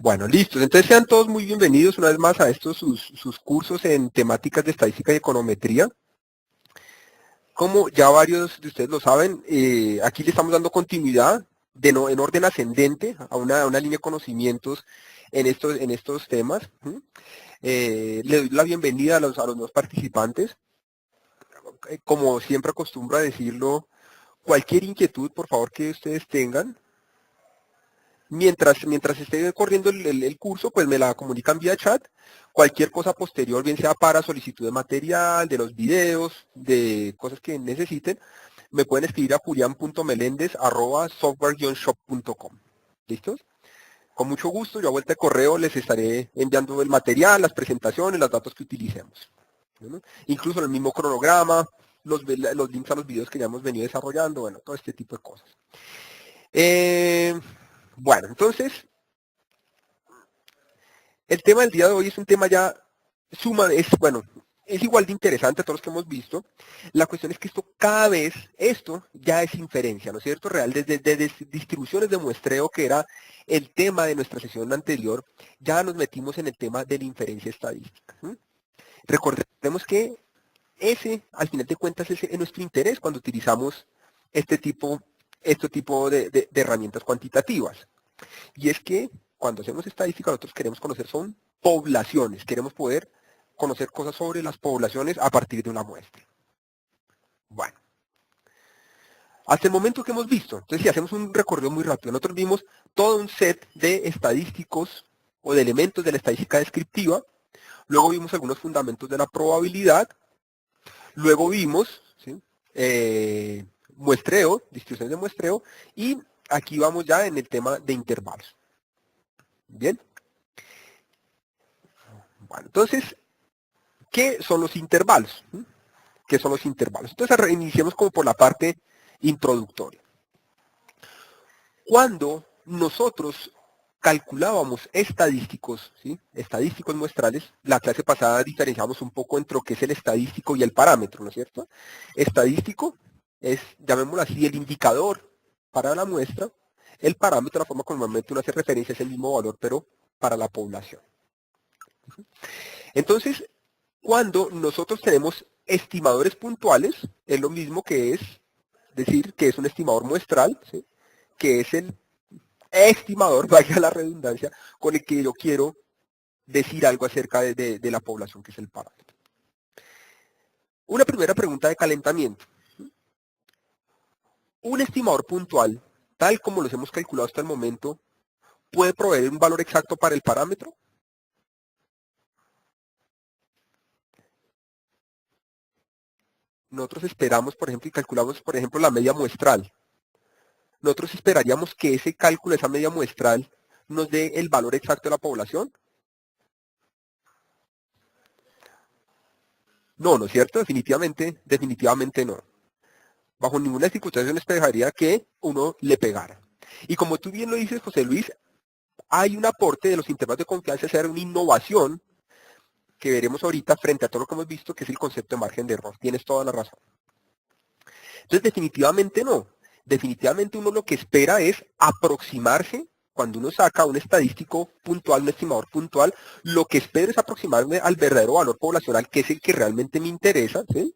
Bueno, listos. Entonces sean todos muy bienvenidos una vez más a estos sus cursos en temáticas de estadística y econometría. Como ya varios de ustedes lo saben, aquí le estamos dando continuidad en orden ascendente a una línea de conocimientos en estos temas. Le doy la bienvenida a los nuevos participantes. Como siempre acostumbro a decirlo, cualquier inquietud, por favor, que ustedes tengan, mientras esté corriendo el curso, pues me la comunican vía chat. Cualquier cosa posterior, bien sea para solicitud de material, de los videos, de cosas que necesiten, me pueden escribir a julian.melendez@software-shop.com. ¿Listos? Con mucho gusto, yo a vuelta de correo les estaré enviando el material, las presentaciones, los datos que utilicemos. ¿No? Incluso el mismo cronograma, los links a los videos que ya hemos venido desarrollando, bueno, todo este tipo de cosas. Bueno, entonces, el tema del día de hoy es un tema ya es igual de interesante a todos los que hemos visto. La cuestión es que esto ya es inferencia, ¿no es cierto? Real, desde distribuciones de muestreo, que era el tema de nuestra sesión anterior, ya nos metimos en el tema de la inferencia estadística. Recordemos que al final de cuentas, ese es nuestro interés cuando utilizamos este tipo de herramientas cuantitativas. Y es que cuando hacemos estadística, nosotros queremos conocer son poblaciones, queremos poder conocer cosas sobre las poblaciones a partir de una muestra. Bueno, hasta el momento que hemos visto, entonces si hacemos un recorrido muy rápido, nosotros vimos todo un set de estadísticos o de elementos de la estadística descriptiva, luego vimos algunos fundamentos de la probabilidad, luego vimos ¿sí? Muestreo, distribuciones de muestreo, y aquí vamos ya en el tema de intervalos. Bien. Bueno, entonces, ¿qué son los intervalos? ¿Qué son los intervalos? Entonces, reiniciemos como por la parte introductoria. Cuando nosotros calculábamos estadísticos, ¿sí? Estadísticos muestrales, la clase pasada diferenciamos un poco entre lo que es el estadístico y el parámetro, ¿no es cierto? Estadístico es, llamémoslo así, el indicador para la muestra. El parámetro, la forma como normalmente uno hace referencia, es el mismo valor, pero para la población. Entonces, cuando nosotros tenemos estimadores puntuales, es lo mismo que es decir que es un estimador muestral, ¿sí? Que es el estimador, valga la redundancia, con el que yo quiero decir algo acerca de la población, que es el parámetro. Una primera pregunta de calentamiento. Un estimador puntual, tal como los hemos calculado hasta el momento, ¿puede proveer un valor exacto para el parámetro? Nosotros esperamos, por ejemplo, y calculamos, por ejemplo, la media muestral. Nosotros esperaríamos que ese cálculo, esa media muestral, nos dé el valor exacto de la población. No, ¿no es cierto? Definitivamente no. Bajo ninguna circunstancia nos esperaría que uno le pegara. Y como tú bien lo dices, José Luis, hay un aporte de los intervalos de confianza, hacer una innovación que veremos ahorita frente a todo lo que hemos visto, que es el concepto de margen de error. Tienes toda la razón. Entonces, definitivamente no. Definitivamente uno lo que espera es aproximarse, cuando uno saca un estadístico puntual, un estimador puntual, lo que espero es aproximarme al verdadero valor poblacional, que es el que realmente me interesa, ¿sí?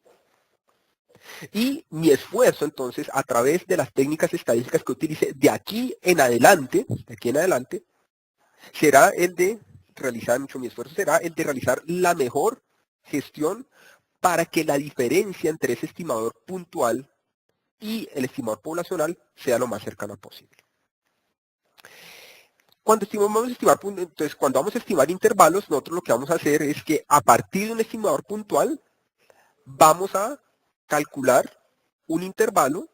Y mi esfuerzo, entonces, a través de las técnicas estadísticas que utilice de aquí en adelante, será el de realizar, mi esfuerzo será el de realizar la mejor gestión para que la diferencia entre ese estimador puntual y el estimador poblacional sea lo más cercano posible. Cuando vamos a estimar intervalos, nosotros lo que vamos a hacer es que a partir de un estimador puntual, vamos a calcular un intervalo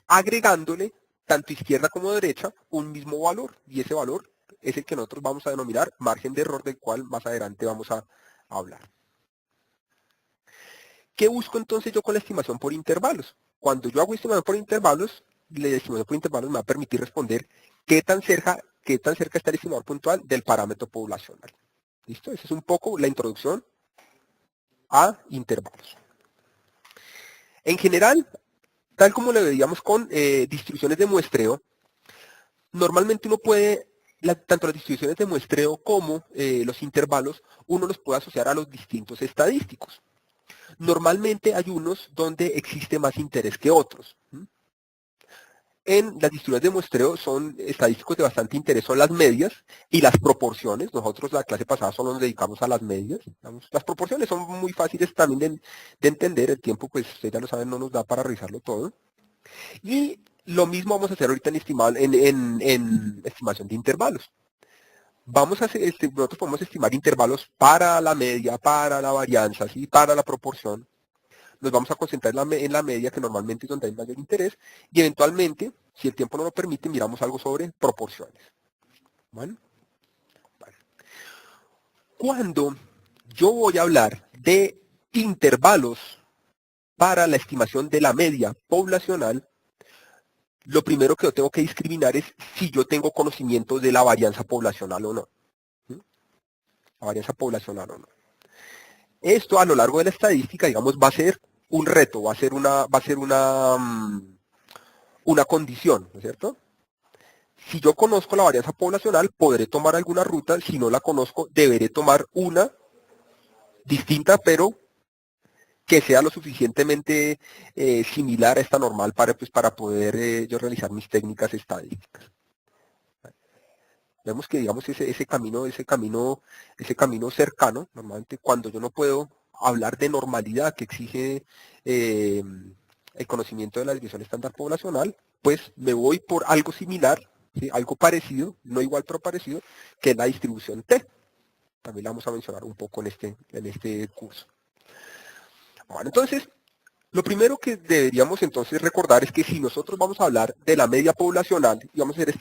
agregándole tanto izquierda como derecha un mismo valor, y ese valor es el que nosotros vamos a denominar margen de error, del cual más adelante vamos a hablar. ¿Qué busco entonces yo con la estimación por intervalos? Cuando yo hago estimación por intervalos, la estimación por intervalos me va a permitir responder qué tan cerca está el estimador puntual del parámetro poblacional. ¿Listo? Esa es un poco la introducción a intervalos. En general, tal como lo veíamos con distribuciones de muestreo, normalmente uno puede tanto las distribuciones de muestreo como los intervalos, uno los puede asociar a los distintos estadísticos. Normalmente hay unos donde existe más interés que otros. En las distribuciones de muestreo son estadísticos de bastante interés, son las medias y las proporciones. Nosotros la clase pasada solo nos dedicamos a las medias. Las proporciones son muy fáciles también de entender. El tiempo, pues ustedes ya lo saben, no nos da para revisarlo todo. Y lo mismo vamos a hacer ahorita en estimación de intervalos. Vamos a hacer, nosotros podemos estimar intervalos para la media, para la varianza, ¿sí? Para la proporción. Nos vamos a concentrar en la media, que normalmente es donde hay mayor interés, y eventualmente, si el tiempo no lo permite, miramos algo sobre proporciones. ¿Bueno? Vale. Cuando yo voy a hablar de intervalos para la estimación de la media poblacional, lo primero que yo tengo que discriminar es si yo tengo conocimiento de la varianza poblacional o no. La varianza poblacional o no. Esto a lo largo de la estadística, digamos, va a ser un reto, va a ser una condición, ¿no es cierto? Si yo conozco la varianza poblacional, podré tomar alguna ruta. Si no la conozco, deberé tomar una distinta, pero que sea lo suficientemente similar a esta normal para poder yo realizar mis técnicas estadísticas. Vemos que, digamos, ese camino cercano, normalmente cuando yo no puedo hablar de normalidad que exige el conocimiento de la desviación estándar poblacional, pues me voy por algo similar, ¿sí? Algo parecido, no igual pero parecido, que es la distribución T. También la vamos a mencionar un poco en este curso. Bueno, entonces, lo primero que deberíamos entonces recordar es que si nosotros vamos a hablar de la media poblacional y vamos a hacer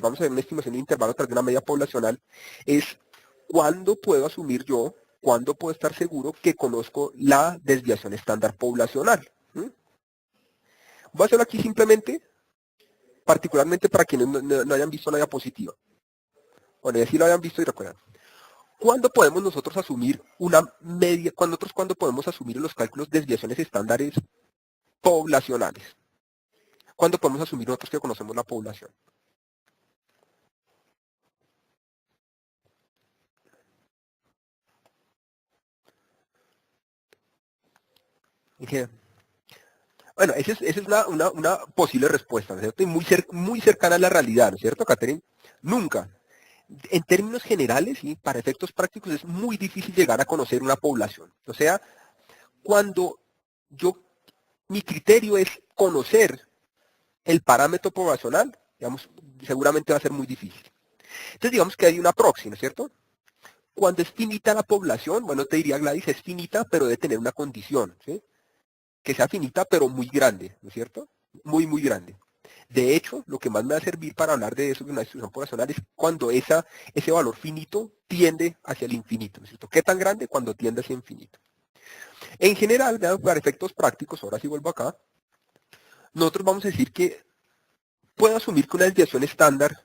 vamos a ver una estimación de intervalo a través de una media poblacional, es cuándo puedo asumir yo, cuándo puedo estar seguro que conozco la desviación estándar poblacional. Voy a hacerlo aquí simplemente, particularmente para quienes no hayan visto la diapositiva. Bueno, y así lo hayan visto y recuerdan. ¿Cuándo podemos nosotros asumir una media, cuándo podemos asumir en los cálculos desviaciones estándares poblacionales? ¿Cuándo podemos asumir nosotros que conocemos la población? Bueno, esa es una posible respuesta, ¿no es cierto? Y muy cercana a la realidad, ¿no es cierto, Catherine? Nunca. En términos generales y para efectos prácticos es muy difícil llegar a conocer una población. O sea, cuando mi criterio es conocer el parámetro poblacional, digamos, seguramente va a ser muy difícil. Entonces digamos que hay una proxy, ¿no es cierto? Cuando es finita la población, bueno, te diría Gladys, es finita, pero debe tener una condición, ¿sí? Que sea finita, pero muy grande, ¿no es cierto? Muy, muy grande. De hecho, lo que más me va a servir para hablar de eso de una distribución poblacional es cuando ese valor finito tiende hacia el infinito, ¿no es cierto? ¿Qué tan grande? Cuando tiende hacia infinito. En general, para efectos prácticos, ahora sí vuelvo acá, nosotros vamos a decir que puedo asumir que una desviación estándar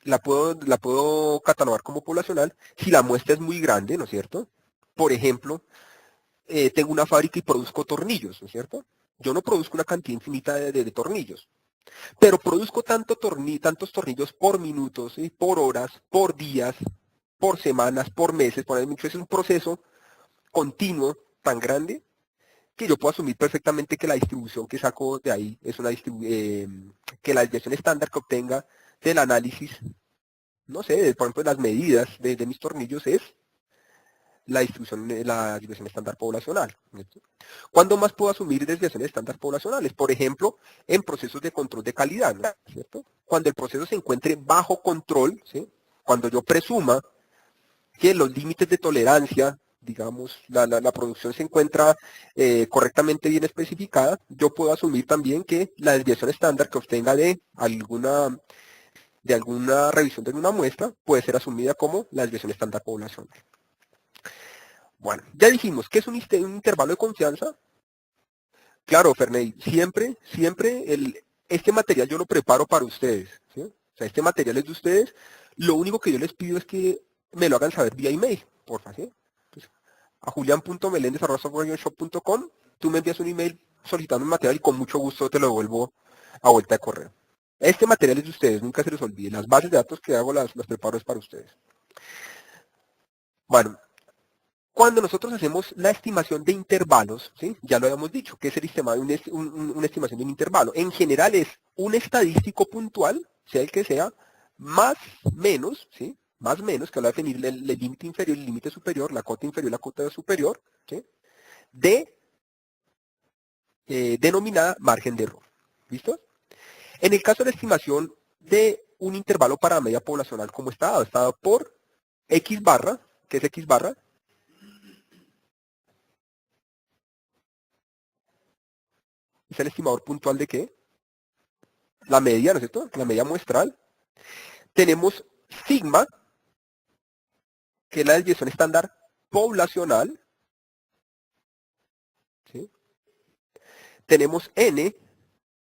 la puedo catalogar como poblacional si la muestra es muy grande, ¿no es cierto? Por ejemplo, tengo una fábrica y produzco tornillos, ¿no es cierto? Yo no produzco una cantidad infinita de tornillos, pero produzco tantos tornillos por minutos, ¿sí? Por horas, por días, por semanas, por meses, por mucho. Es un proceso continuo tan grande que yo puedo asumir perfectamente que la distribución que saco de ahí es que la desviación estándar que obtenga del análisis, no sé, por ejemplo, las medidas de mis tornillos es la desviación estándar poblacional. ¿Cuándo más puedo asumir desviaciones estándar poblacionales? Por ejemplo, en procesos de control de calidad, ¿no? ¿Cierto? Cuando el proceso se encuentre bajo control, ¿sí? Cuando yo presuma que los límites de tolerancia, digamos, la producción se encuentra correctamente bien especificada, yo puedo asumir también que la desviación estándar que obtenga de alguna revisión de una muestra puede ser asumida como la desviación estándar poblacional. Bueno, ya dijimos que es un intervalo de confianza. Claro, Ferney, siempre este material yo lo preparo para ustedes, ¿sí? O sea, este material es de ustedes. Lo único que yo les pido es que me lo hagan saber vía email, porfa, ¿sí? Entonces, a julian.melendez@softwareshop.com, tú me envías un email solicitando el material y con mucho gusto te lo devuelvo a vuelta de correo. Este material es de ustedes, nunca se les olvide. Las bases de datos que hago las preparo es para ustedes. Bueno, cuando nosotros hacemos la estimación de intervalos, ¿sí? Ya lo habíamos dicho, que es el estimado de una estimación de un intervalo. En general es un estadístico puntual, sea el que sea, más menos, ¿sí? Más menos, que va a definir el límite inferior y el límite superior, la cota inferior y la cota superior, ¿sí? De denominada margen de error. ¿Listo? En el caso de la estimación de un intervalo para media poblacional, ¿cómo está dado por X barra, ¿qué es X barra? ¿Es el estimador puntual de qué? La media, ¿no es cierto? La media muestral. Tenemos sigma, que es la desviación estándar poblacional. ¿Sí? Tenemos n,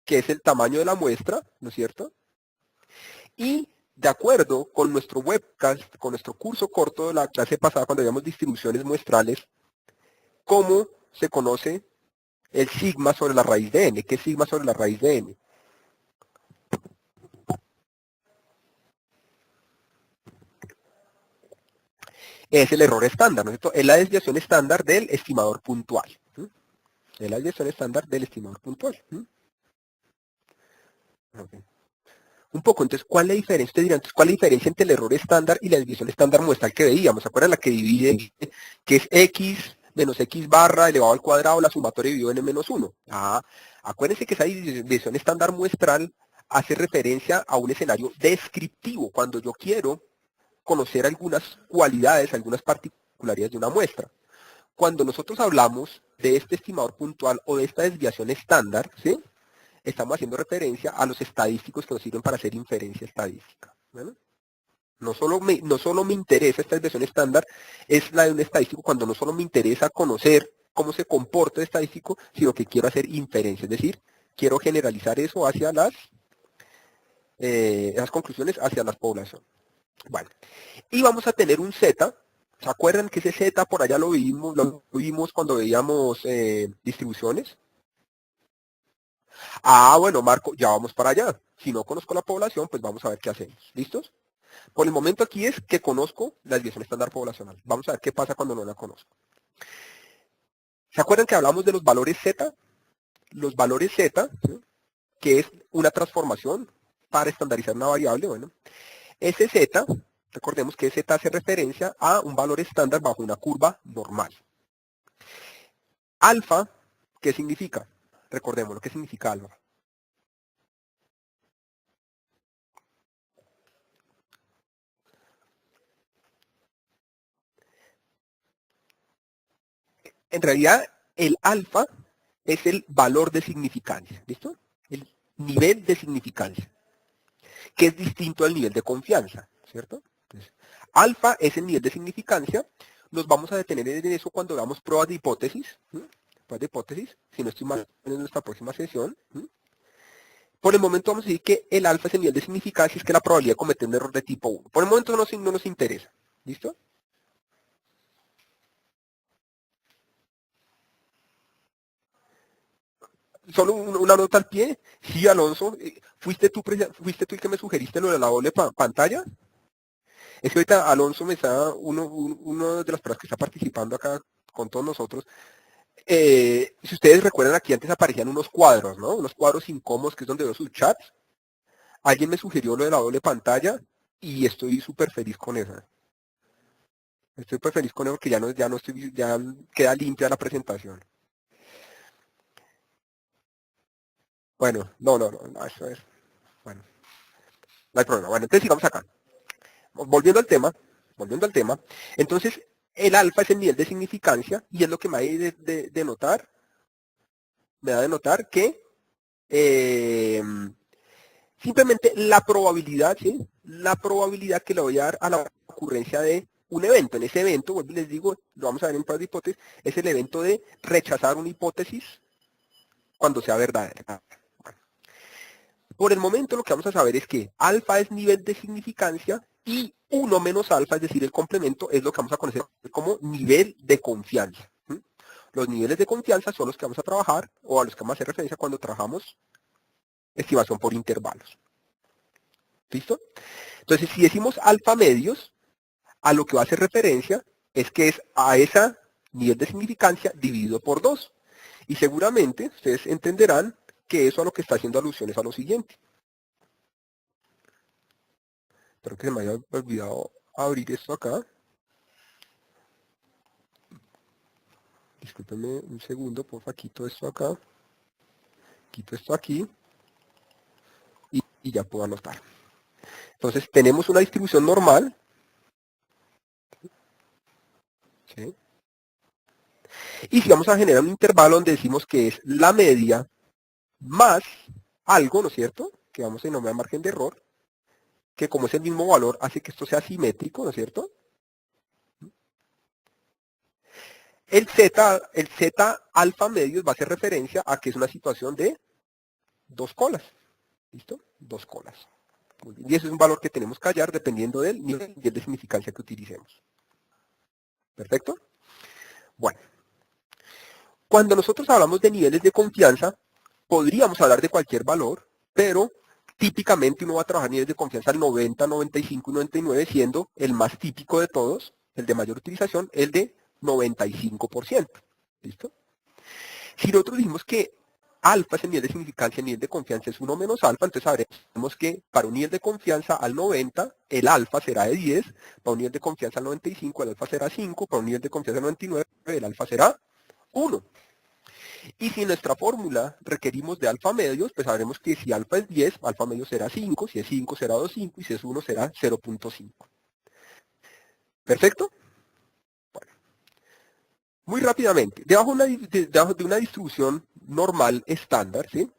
que es el tamaño de la muestra, ¿no es cierto? Y de acuerdo con nuestro webcast, con nuestro curso corto de la clase pasada, cuando veíamos distribuciones muestrales, ¿cómo se conoce el sigma sobre la raíz de n? ¿Qué es sigma sobre la raíz de n? Es el error estándar, ¿no es cierto? Es la desviación estándar del estimador puntual. ¿Sí? Es la desviación estándar del estimador puntual. ¿Sí? Okay. Un poco, entonces, ¿cuál es la diferencia? Ustedes dirán, entonces, ¿cuál es la diferencia entre el error estándar y la desviación estándar muestral que veíamos? ¿Se acuerdan la que divide, que es x menos x barra elevado al cuadrado, la sumatoria dividido en n menos 1? Ah, acuérdense que esa desviación estándar muestral hace referencia a un escenario descriptivo, cuando yo quiero conocer algunas cualidades, algunas particularidades de una muestra. Cuando nosotros hablamos de este estimador puntual o de esta desviación estándar, ¿sí? Estamos haciendo referencia a los estadísticos que nos sirven para hacer inferencia estadística. ¿Vale? No solo me interesa esta desviación estándar, es la de un estadístico cuando no solo me interesa conocer cómo se comporta el estadístico, sino que quiero hacer inferencia, es decir, quiero generalizar eso hacia esas conclusiones hacia las poblaciones. Bueno, y vamos a tener un Z. ¿Se acuerdan que ese Z por allá lo vimos cuando veíamos distribuciones? Ah, bueno, Marco, ya vamos para allá. Si no conozco la población, pues vamos a ver qué hacemos. ¿Listos? Por el momento aquí es que conozco la desviación estándar poblacional. Vamos a ver qué pasa cuando no la conozco. ¿Se acuerdan que hablamos de los valores Z? Los valores Z, ¿sí? Que es una transformación para estandarizar una variable. Bueno, ese Z, recordemos que Z hace referencia a un valor estándar bajo una curva normal. Alfa, ¿qué significa? Recordemos lo que significa alfa. En realidad, el alfa es el valor de significancia, ¿listo? El nivel de significancia, que es distinto al nivel de confianza, ¿cierto? Entonces, alfa es el nivel de significancia. Nos vamos a detener en eso cuando veamos pruebas de hipótesis. ¿Sí? Pruebas de hipótesis, si no estoy mal, en nuestra próxima sesión. ¿Sí? Por el momento vamos a decir que el alfa es el nivel de significancia, es que la probabilidad de cometer un error de tipo 1. Por el momento no nos interesa. ¿Listo? Solo una nota al pie. Sí, Alonso, fuiste tú el que me sugeriste lo de la doble pantalla. Es que ahorita Alonso me está, uno de las personas que está participando acá con todos nosotros. Si ustedes recuerdan, aquí antes aparecían unos cuadros, ¿no? Unos cuadros incómodos, que es donde veo sus chats. Alguien me sugirió lo de la doble pantalla y estoy súper feliz con eso. Estoy súper feliz con eso porque ya queda limpia la presentación. Bueno, no, eso es. Bueno, no hay problema. Bueno, entonces sigamos acá. Volviendo al tema, entonces el alfa es el nivel de significancia y es lo que me da de notar, me da de notar que simplemente la probabilidad, ¿sí? La probabilidad que le voy a dar a la ocurrencia de un evento. En ese evento, vuelvo y les digo, lo vamos a ver en pruebas de hipótesis, es el evento de rechazar una hipótesis cuando sea verdadera. Por el momento lo que vamos a saber es que alfa es nivel de significancia y 1 menos alfa, es decir, el complemento, es lo que vamos a conocer como nivel de confianza. ¿Sí? Los niveles de confianza son los que vamos a trabajar o a los que vamos a hacer referencia cuando trabajamos estimación por intervalos. ¿Listo? Entonces, si decimos alfa medios, a lo que va a hacer referencia es que es a ese nivel de significancia dividido por 2. Y seguramente ustedes entenderán que eso a lo que está haciendo alusión es a lo siguiente. Espero que se me haya olvidado abrir esto acá. Discúlpenme un segundo, porfa, quito esto acá. Quito esto aquí. Y ya puedo anotar. Entonces tenemos una distribución normal. ¿Sí? Y si vamos a generar un intervalo donde decimos que es la media más algo, ¿no es cierto? Que vamos a denominar margen de error, que como es el mismo valor, hace que esto sea simétrico, ¿no es cierto? El Z alfa medios va a hacer referencia a que es una situación de dos colas. ¿Listo? Dos colas. Muy bien. Y ese es un valor que tenemos que hallar dependiendo del nivel de significancia que utilicemos. ¿Perfecto? Bueno, cuando nosotros hablamos de niveles de confianza, podríamos hablar de cualquier valor, pero típicamente uno va a trabajar niveles de confianza al 90, 95 y 99, siendo el más típico de todos, el de mayor utilización, el de 95%. ¿Listo? Si nosotros dijimos que alfa es el nivel de significancia, el nivel de confianza es 1 menos alfa, entonces sabremos que para un nivel de confianza al 90, el alfa será de 10, para un nivel de confianza al 95, el alfa será 5, para un nivel de confianza al 99, el alfa será 1. Y si en nuestra fórmula requerimos de alfa medios, pues sabremos que si alfa es 10, alfa medio será 5, si es 5 será 2,5 y si es 1 será 0,5. ¿Perfecto? Bueno, muy rápidamente, debajo de una distribución normal estándar, ¿sí?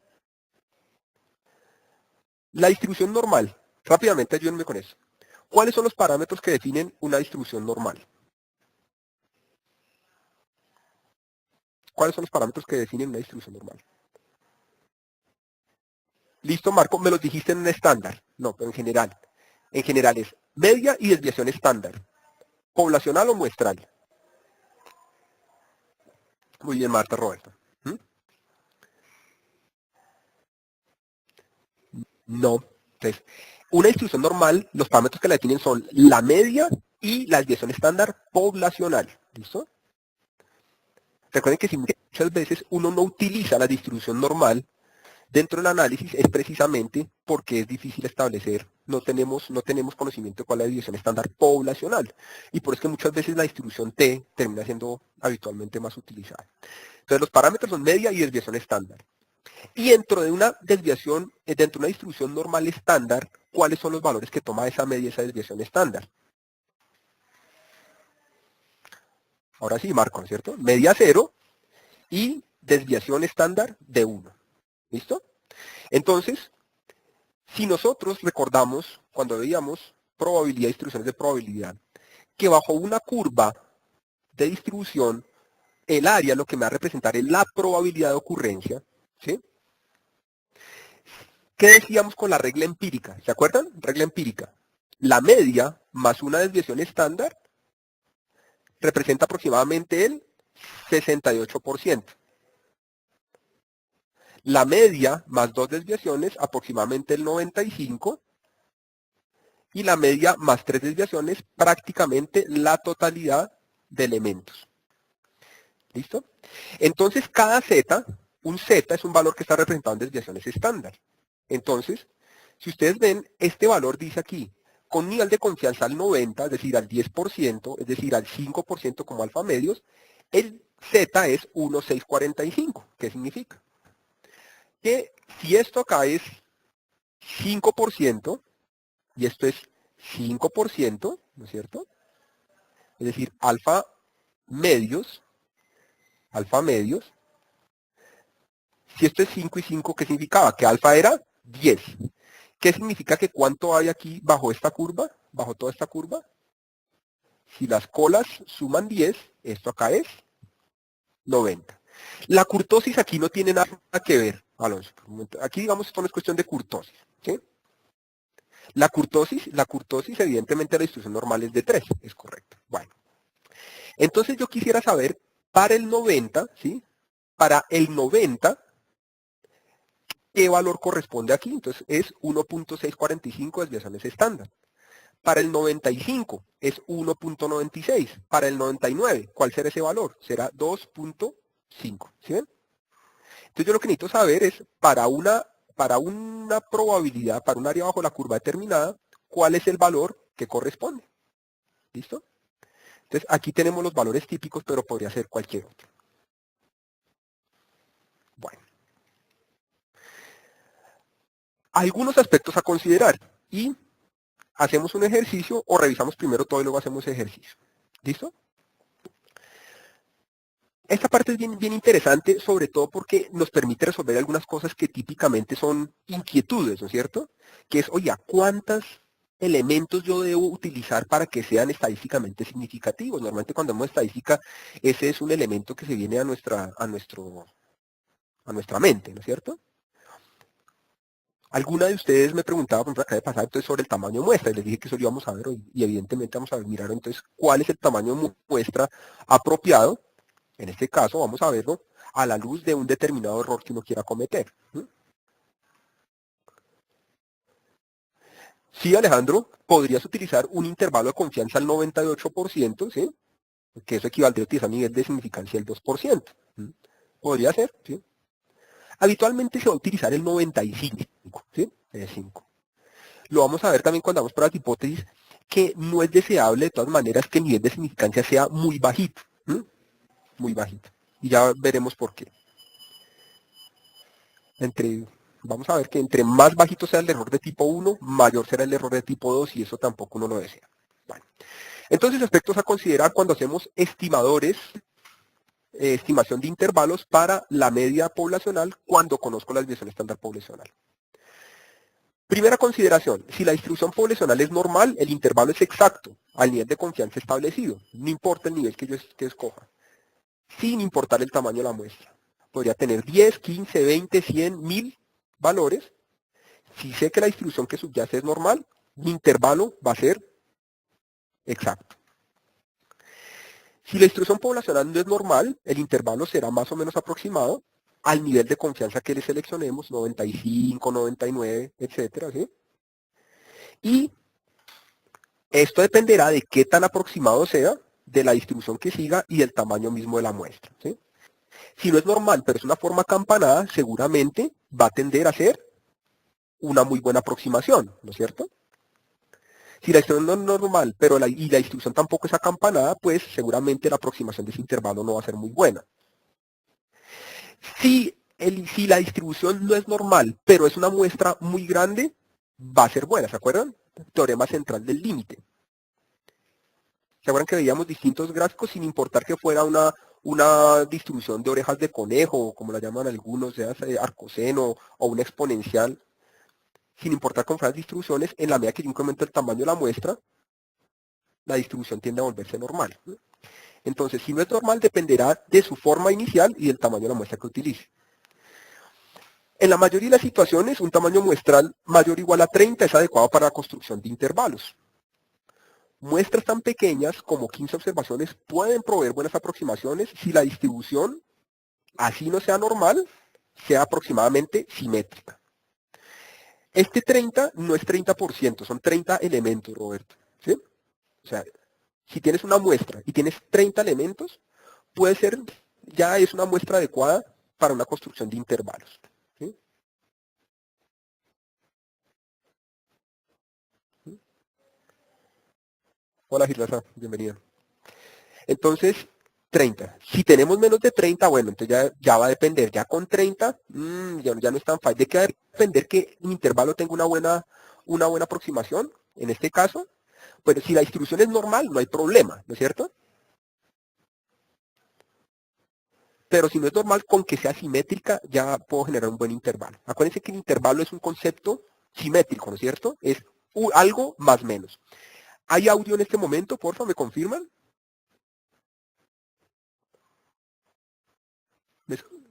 La distribución normal, rápidamente ayúdenme con eso. ¿Cuáles son los parámetros que definen una distribución normal? ¿Cuáles son los parámetros que definen una distribución normal? Listo, Marco, me los dijiste en un estándar. No, pero en general. En general es media y desviación estándar. ¿Poblacional o muestral? Muy bien, Marta, Roberto. ¿Mm? No. Entonces, una distribución normal, los parámetros que la definen son la media y la desviación estándar poblacional. ¿Listo? Recuerden que si muchas veces uno no utiliza la distribución normal dentro del análisis es precisamente porque es difícil establecer, no tenemos conocimiento de cuál es la desviación estándar poblacional. Y por eso es que muchas veces la distribución T termina siendo habitualmente más utilizada. Entonces los parámetros son media y desviación estándar. Y dentro de una desviación, dentro de una distribución normal estándar, ¿cuáles son los valores que toma esa media y esa desviación estándar? Ahora sí, Marco, ¿no es cierto? Media 0 y desviación estándar de 1. ¿Listo? Entonces, si nosotros recordamos, cuando veíamos probabilidad, distribuciones de probabilidad, que bajo una curva de distribución, el área lo que me va a representar es la probabilidad de ocurrencia, ¿sí? ¿Qué decíamos con la regla empírica? ¿Se acuerdan? Regla empírica. La media más una desviación estándar representa aproximadamente el 68%. La media más dos desviaciones aproximadamente el 95%. Y la media más tres desviaciones prácticamente la totalidad de elementos. ¿Listo? Entonces cada z, un z es un valor que está representado en desviaciones estándar. Entonces, si ustedes ven, este valor dice aquí, con nivel de confianza al 90, es decir, al 10%, es decir, al 5% como alfa medios, el z es 1,645. ¿Qué significa? Que si esto acá es 5% y esto es 5%, ¿no es cierto? Es decir, alfa medios, si esto es 5 y 5, ¿qué significaba? Que alfa era 10. ¿Qué significa que cuánto hay aquí bajo esta curva? Bajo toda esta curva. Si las colas suman 10, esto acá es 90. La curtosis aquí no tiene nada que ver, Alonso. Aquí digamos esto no es cuestión de curtosis. ¿Sí? La curtosis evidentemente la distribución normal es de 3, es correcto. Bueno, entonces yo quisiera saber para el 90, ¿sí? Para el 90, ¿Qué valor corresponde aquí? Entonces es 1.645 desviaciones estándar. Para el 95 es 1.96. Para el 99, ¿cuál será ese valor? Será 2.5. ¿Sí ven? Entonces yo lo que necesito saber es, para una probabilidad, para un área bajo la curva determinada, ¿cuál es el valor que corresponde? ¿Listo? Entonces aquí tenemos los valores típicos, pero podría ser cualquier otro. Bueno. Algunos aspectos a considerar y hacemos un ejercicio o revisamos primero todo y luego hacemos ejercicio. ¿Listo? Esta parte es bien interesante, sobre todo porque nos permite resolver algunas cosas que típicamente son inquietudes, ¿no es cierto? Que es, oye, ¿cuántos elementos yo debo utilizar para que sean estadísticamente significativos? Normalmente cuando hacemos estadística, ese es un elemento que se viene a nuestra mente, ¿no es cierto? Alguna de ustedes me preguntaba, por ejemplo, acá de pasar entonces sobre el tamaño muestra, y les dije que eso lo íbamos a ver hoy, y evidentemente vamos a mirar entonces cuál es el tamaño muestra apropiado. En este caso vamos a verlo a la luz de un determinado error que uno quiera cometer. Sí, Alejandro, podrías utilizar un intervalo de confianza al 98%, ¿sí? Que eso equivaldría a utilizar un nivel de significancia del 2%. Podría ser, ¿sí? Habitualmente se va a utilizar el 95, ¿sí? El 5. Lo vamos a ver también cuando vamos por las hipótesis, que no es deseable de todas maneras que el nivel de significancia sea muy bajito. Muy bajito. Y ya veremos por qué. Vamos a ver que entre más bajito sea el error de tipo 1, mayor será el error de tipo 2 y eso tampoco uno lo desea. Bueno. Entonces, aspectos a considerar cuando hacemos estimadores, estimación de intervalos para la media poblacional cuando conozco la desviación estándar poblacional. Primera consideración, si la distribución poblacional es normal, el intervalo es exacto al nivel de confianza establecido, no importa el nivel que yo escoja, sin importar el tamaño de la muestra. Podría tener 10, 15, 20, 100, 1000 valores. Si sé que la distribución que subyace es normal, mi intervalo va a ser exacto. Si la distribución poblacional no es normal, el intervalo será más o menos aproximado al nivel de confianza que le seleccionemos, 95, 99, etcétera, ¿sí? Y esto dependerá de qué tan aproximado sea, de la distribución que siga y del tamaño mismo de la muestra, ¿sí? Si no es normal, pero es una forma acampanada, seguramente va a tender a ser una muy buena aproximación, ¿no es cierto? Si la distribución no es normal, pero la distribución tampoco es acampanada, pues seguramente la aproximación de ese intervalo no va a ser muy buena. Si la distribución no es normal, pero es una muestra muy grande, va a ser buena, ¿se acuerdan? Teorema central del límite. ¿Se acuerdan que veíamos distintos gráficos sin importar que fuera una distribución de orejas de conejo, como la llaman algunos, sea arcoseno o una exponencial? Sin importar con las distribuciones, en la medida que yo incremento el tamaño de la muestra, la distribución tiende a volverse normal. Entonces, si no es normal, dependerá de su forma inicial y del tamaño de la muestra que utilice. En la mayoría de las situaciones, un tamaño muestral mayor o igual a 30 es adecuado para la construcción de intervalos. Muestras tan pequeñas como 15 observaciones pueden proveer buenas aproximaciones si la distribución, así no sea normal, sea aproximadamente simétrica. Este 30 no es 30%, son 30 elementos, Roberto. ¿Sí? O sea, si tienes una muestra y tienes 30 elementos, puede ser, ya es una muestra adecuada para una construcción de intervalos. ¿Sí? Hola Gilasa, bienvenida. Entonces, 30. Si tenemos menos de 30, bueno, entonces ya va a depender. Ya con 30, ya no es tan fácil. ¿De qué va a depender que mi intervalo tenga una buena aproximación? En este caso, pero si la distribución es normal, no hay problema, ¿no es cierto? Pero si no es normal, con que sea simétrica, ya puedo generar un buen intervalo. Acuérdense que el intervalo es un concepto simétrico, ¿no es cierto? Es algo más menos. ¿Hay audio en este momento? Porfa, ¿me confirman?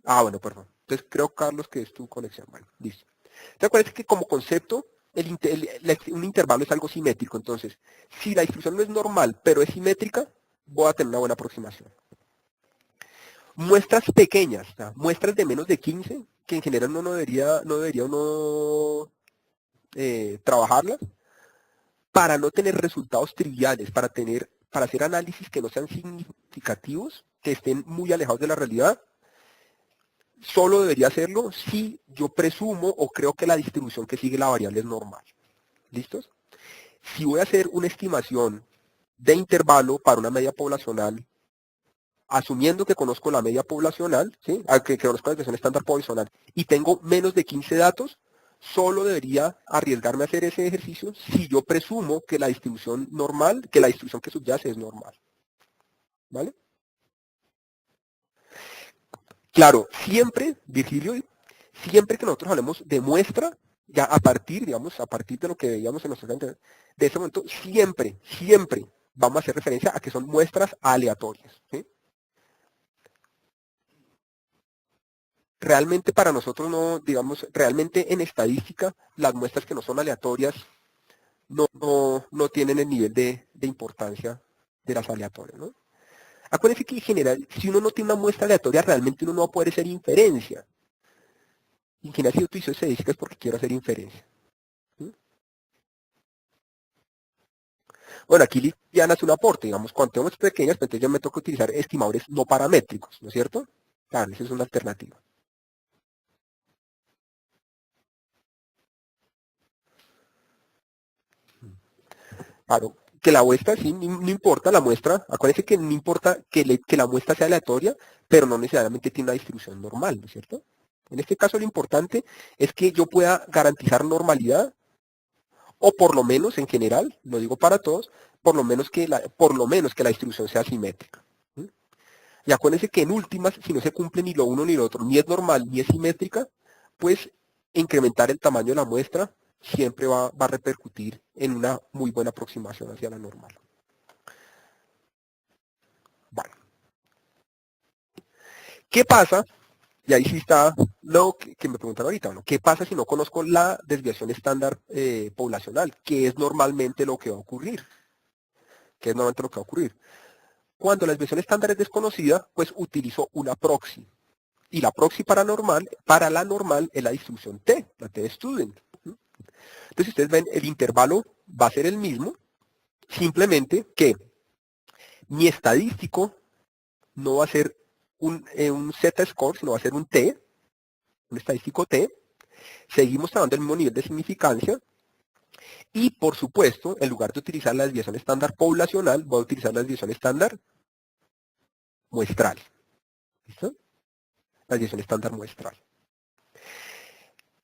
Bueno, perdón. Entonces creo, Carlos, que es tu conexión. Bueno, listo. Entonces acuérdense que como concepto, un intervalo es algo simétrico. Entonces, si la distribución no es normal, pero es simétrica, voy a tener una buena aproximación. Muestras pequeñas, o sea, muestras de menos de 15, que en general no debería uno trabajarlas, para no tener resultados triviales, para hacer análisis que no sean significativos, que estén muy alejados de la realidad. Solo debería hacerlo si yo presumo o creo que la distribución que sigue la variable es normal. ¿Listos? Si voy a hacer una estimación de intervalo para una media poblacional, asumiendo que conozco la media poblacional, ¿sí? Que conozco la desviación estándar poblacional, y tengo menos de 15 datos, solo debería arriesgarme a hacer ese ejercicio si yo presumo que la distribución normal, que la distribución que subyace es normal. ¿Vale? Claro, siempre, Virgilio, siempre que nosotros hablemos de muestra, ya a partir, digamos, a partir de lo que veíamos en nuestro de ese momento, siempre vamos a hacer referencia a que son muestras aleatorias. ¿Sí? Realmente para nosotros no, digamos, realmente en estadística, las muestras que no son aleatorias no tienen el nivel de importancia de las aleatorias. ¿No? Acuérdense que en general, si uno no tiene una muestra aleatoria, realmente uno no va a poder hacer inferencia. En general, si yo utilizo estadística es porque quiero hacer inferencia. ¿Sí? Bueno, aquí Liliana hace un aporte, digamos, cuando tengo muestras pequeñas, pues entonces yo me toca utilizar estimadores no paramétricos, ¿no es cierto? Claro, esa es una alternativa. Claro, que la muestra sí, no importa la muestra, acuérdense que no importa que la muestra sea aleatoria, pero no necesariamente tiene una distribución normal, ¿no es cierto? En este caso lo importante es que yo pueda garantizar normalidad, o por lo menos en general, lo digo para todos, por lo menos que la distribución sea simétrica. ¿Sí? Y acuérdense que en últimas, si no se cumple ni lo uno ni lo otro, ni es normal ni es simétrica, pues incrementar el tamaño de la muestra siempre va a repercutir en una muy buena aproximación hacia la normal. Vale. ¿Qué pasa? Y ahí sí está lo que me preguntan ahorita, ¿no? ¿Qué pasa si no conozco la desviación estándar poblacional? ¿Qué es normalmente lo que va a ocurrir? ¿Qué es normalmente lo que va a ocurrir? Cuando la desviación estándar es desconocida, pues utilizo una proxy. Y la proxy para la normal es la distribución T, la T de student. Entonces, si ustedes ven, el intervalo va a ser el mismo, simplemente que mi estadístico no va a ser un z-score, sino va a ser un T, un estadístico T. Seguimos trabajando el mismo nivel de significancia. Y, por supuesto, en lugar de utilizar la desviación estándar poblacional, voy a utilizar la desviación estándar muestral. ¿Listo? La desviación estándar muestral.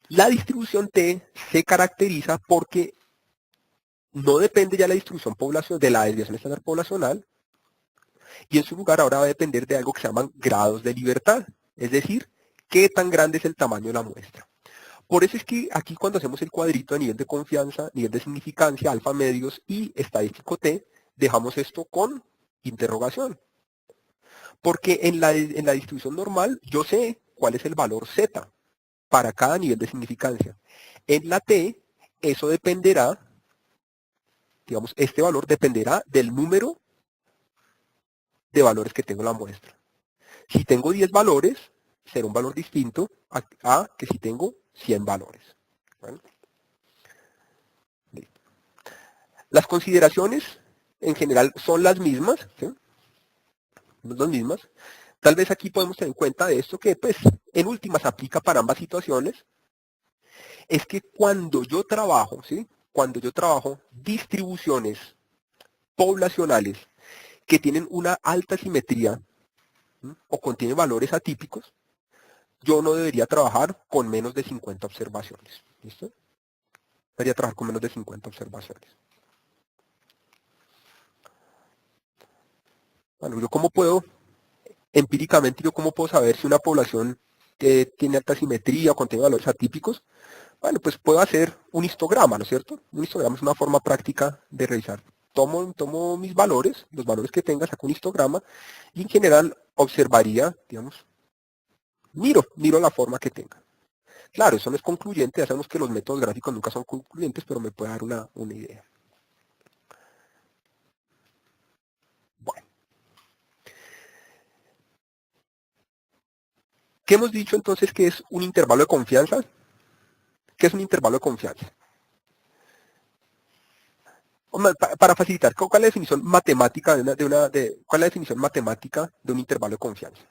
La distribución T se caracteriza porque no depende ya la distribución de la desviación estándar poblacional, y en su lugar ahora va a depender de algo que se llaman grados de libertad, es decir, qué tan grande es el tamaño de la muestra. Por eso es que aquí cuando hacemos el cuadrito de nivel de confianza, nivel de significancia, alfa medios y estadístico T, dejamos esto con interrogación. Porque en la distribución normal yo sé cuál es el valor Z para cada nivel de significancia. En la T, eso dependerá, digamos, este valor dependerá del número de valores que tengo en la muestra. Si tengo 10 valores, será un valor distinto a que si tengo 100 valores. ¿Vale? Las consideraciones en general son las mismas, ¿sí? Son las mismas. Tal vez aquí podemos tener en cuenta de esto que pues en últimas aplica para ambas situaciones, es que cuando yo trabajo, ¿sí? Cuando yo trabajo distribuciones poblacionales que tienen una alta simetría, ¿sí? O contienen valores atípicos, yo no debería trabajar con menos de 50 observaciones. ¿Listo? Debería trabajar con menos de 50 observaciones. Bueno, yo cómo puedo, empíricamente, yo cómo puedo saber si una población tiene alta simetría o contiene valores atípicos. Bueno, pues puedo hacer un histograma, ¿no es cierto? Un histograma es una forma práctica de revisar. Tomo mis valores, los valores que tenga, saco un histograma y en general observaría, digamos, miro la forma que tenga. Claro, eso no es concluyente, ya sabemos que los métodos gráficos nunca son concluyentes, pero me puede dar una idea. Bueno, ¿Qué hemos dicho entonces que es un intervalo de confianza? ¿Qué es un intervalo de confianza? Para facilitar, ¿cuál es la definición matemática cuál es la definición matemática de un intervalo de confianza?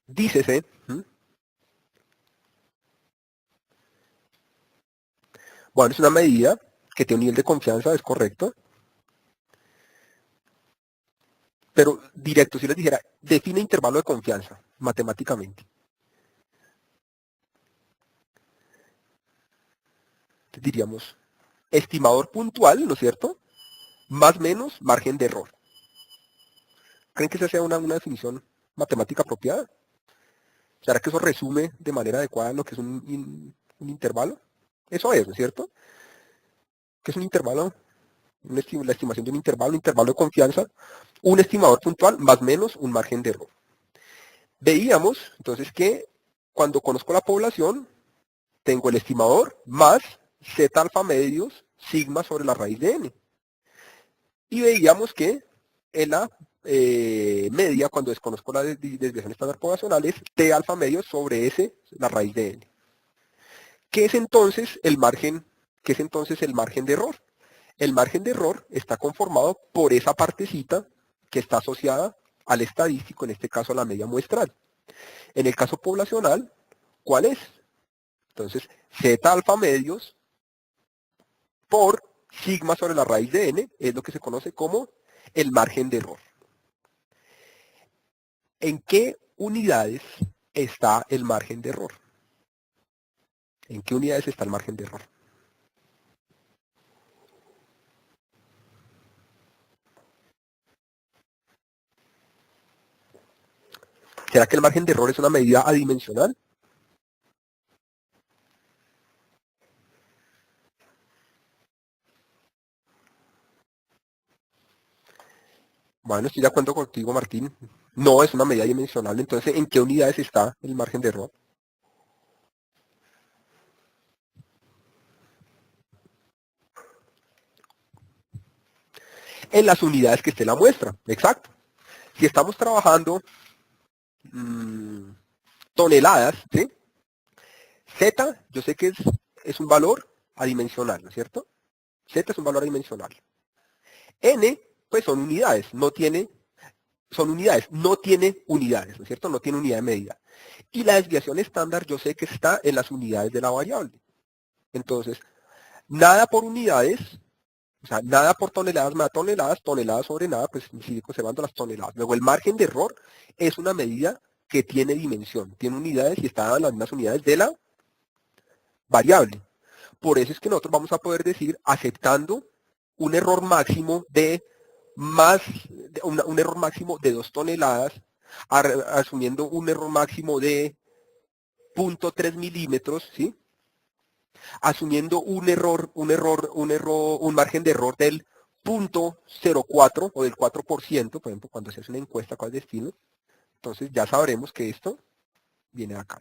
Dícese, bueno, es una medida que tiene un nivel de confianza, es correcto, pero directo, si les dijera, define intervalo de confianza matemáticamente. Entonces diríamos, estimador puntual, ¿no es cierto? Más menos margen de error. ¿Creen que esa sea una definición matemática apropiada? ¿Será que eso resume de manera adecuada lo que es un intervalo? Eso es, ¿no es cierto? ¿Qué es un intervalo? La estimación de un intervalo de confianza, un estimador puntual más menos un margen de error. Veíamos entonces que cuando conozco la población, tengo el estimador más z alfa medios sigma sobre la raíz de n. Y veíamos que en la media, cuando desconozco la desviación estándar poblacional, es t alfa medios sobre s, la raíz de n. ¿Qué es entonces el margen? ¿Qué es entonces el margen de error? El margen de error está conformado por esa partecita que está asociada al estadístico, en este caso a la media muestral. En el caso poblacional, ¿cuál es? Entonces, z alfa medios por sigma sobre la raíz de n es lo que se conoce como el margen de error. ¿En qué unidades está el margen de error? ¿En qué unidades está el margen de error? ¿Será que el margen de error es una medida adimensional? Bueno, estoy de acuerdo contigo, Martín. No es una medida dimensional. Entonces, ¿en qué unidades está el margen de error? En las unidades que esté la muestra. Exacto. Si estamos trabajando mmm, toneladas, ¿sí? Z, yo sé que es un valor adimensional, ¿no es cierto? Z es un valor adimensional. N, pues son unidades, son unidades, no tiene unidades, ¿no es cierto? No tiene unidad de medida. Y la desviación estándar yo sé que está en las unidades de la variable. Entonces, nada por unidades, o sea, nada por toneladas más toneladas, toneladas sobre nada, pues sigue conservando las toneladas. Luego, el margen de error es una medida que tiene dimensión, tiene unidades y está en las mismas unidades de la variable. Por eso es que nosotros vamos a poder decir, aceptando un error máximo de un error máximo de 2 toneladas, asumiendo un error máximo de 0.3 milímetros, ¿sí? Asumiendo un margen de error del 0.04 o del 4%, por ejemplo, cuando se hace una encuesta con el destino, entonces ya sabremos que esto viene de acá.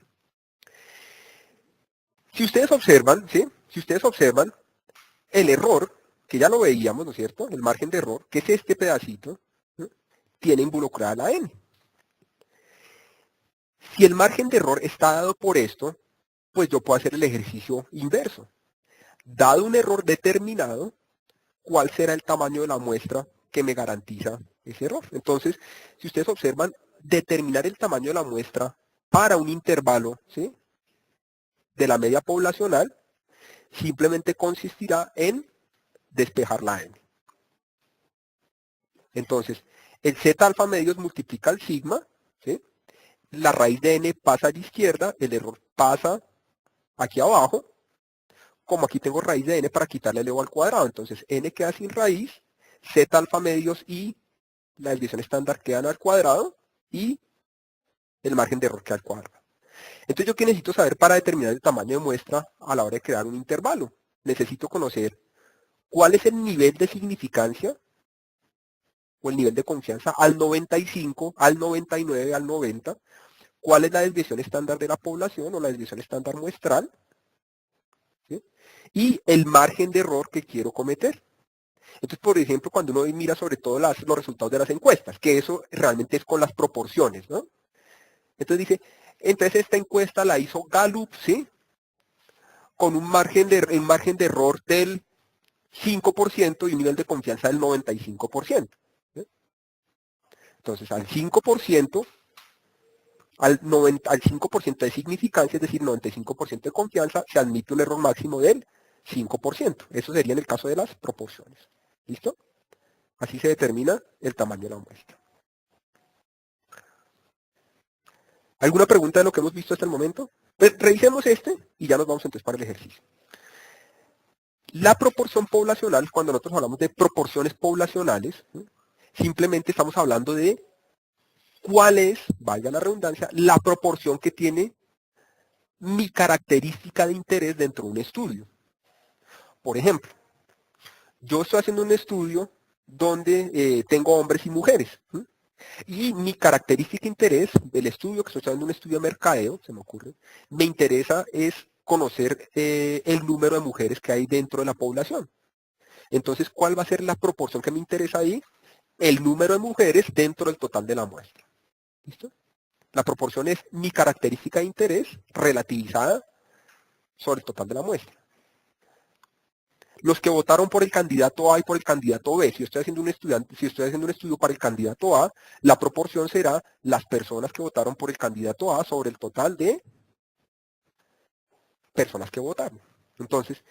Si ustedes observan, ¿sí? Si ustedes observan, el error, que ya lo veíamos, ¿no es cierto? El margen de error, que es este pedacito, ¿no? Tiene involucrada la n. Si el margen de error está dado por esto, pues yo puedo hacer el ejercicio inverso. Dado un error determinado, ¿cuál será el tamaño de la muestra que me garantiza ese error? Entonces, si ustedes observan, determinar el tamaño de la muestra para un intervalo, ¿sí?, de la media poblacional simplemente consistirá en despejar la n. Entonces, el z alfa medios multiplica el sigma, ¿sí? La raíz de n pasa a la izquierda, el error pasa aquí abajo, como aquí tengo raíz de n para quitarle el eo al cuadrado, entonces n queda sin raíz, z alfa medios y la desviación estándar quedan al cuadrado y el margen de error queda al cuadrado. Entonces, ¿yo qué necesito saber para determinar el tamaño de muestra a la hora de crear un intervalo? Necesito conocer cuál es el nivel de significancia o el nivel de confianza al 95, al 99, al 90, cuál es la desviación estándar de la población o la desviación estándar muestral, ¿sí? y el margen de error que quiero cometer. Entonces, por ejemplo, cuando uno mira sobre todo los resultados de las encuestas, que eso realmente es con las proporciones, ¿no? Entonces dice, entonces esta encuesta la hizo Gallup, ¿sí? Con un margen de error del 5% y un nivel de confianza del 95%. ¿Sí? Entonces, al 5%, al 5% de significancia, es decir, 95% de confianza, se admite un error máximo del 5%. Eso sería en el caso de las proporciones. ¿Listo? Así se determina el tamaño de la muestra. ¿Alguna pregunta de lo que hemos visto hasta el momento? Pues revisemos este y ya nos vamos entonces para el ejercicio. La proporción poblacional, cuando nosotros hablamos de proporciones poblacionales, ¿sí? Simplemente estamos hablando de cuál es, valga la redundancia, la proporción que tiene mi característica de interés dentro de un estudio. Por ejemplo, yo estoy haciendo un estudio donde tengo hombres y mujeres. ¿Sí? Y mi característica de interés del estudio, que estoy haciendo un estudio de mercadeo, se me ocurre, me interesa es conocer el número de mujeres que hay dentro de la población. Entonces, ¿cuál va a ser la proporción que me interesa ahí? El número de mujeres dentro del total de la muestra. ¿Listo? La proporción es mi característica de interés relativizada sobre el total de la muestra. Los que votaron por el candidato A y por el candidato B, si estoy haciendo un estudio para el candidato A, la proporción será las personas que votaron por el candidato A sobre el total de personas que votaron. Entonces,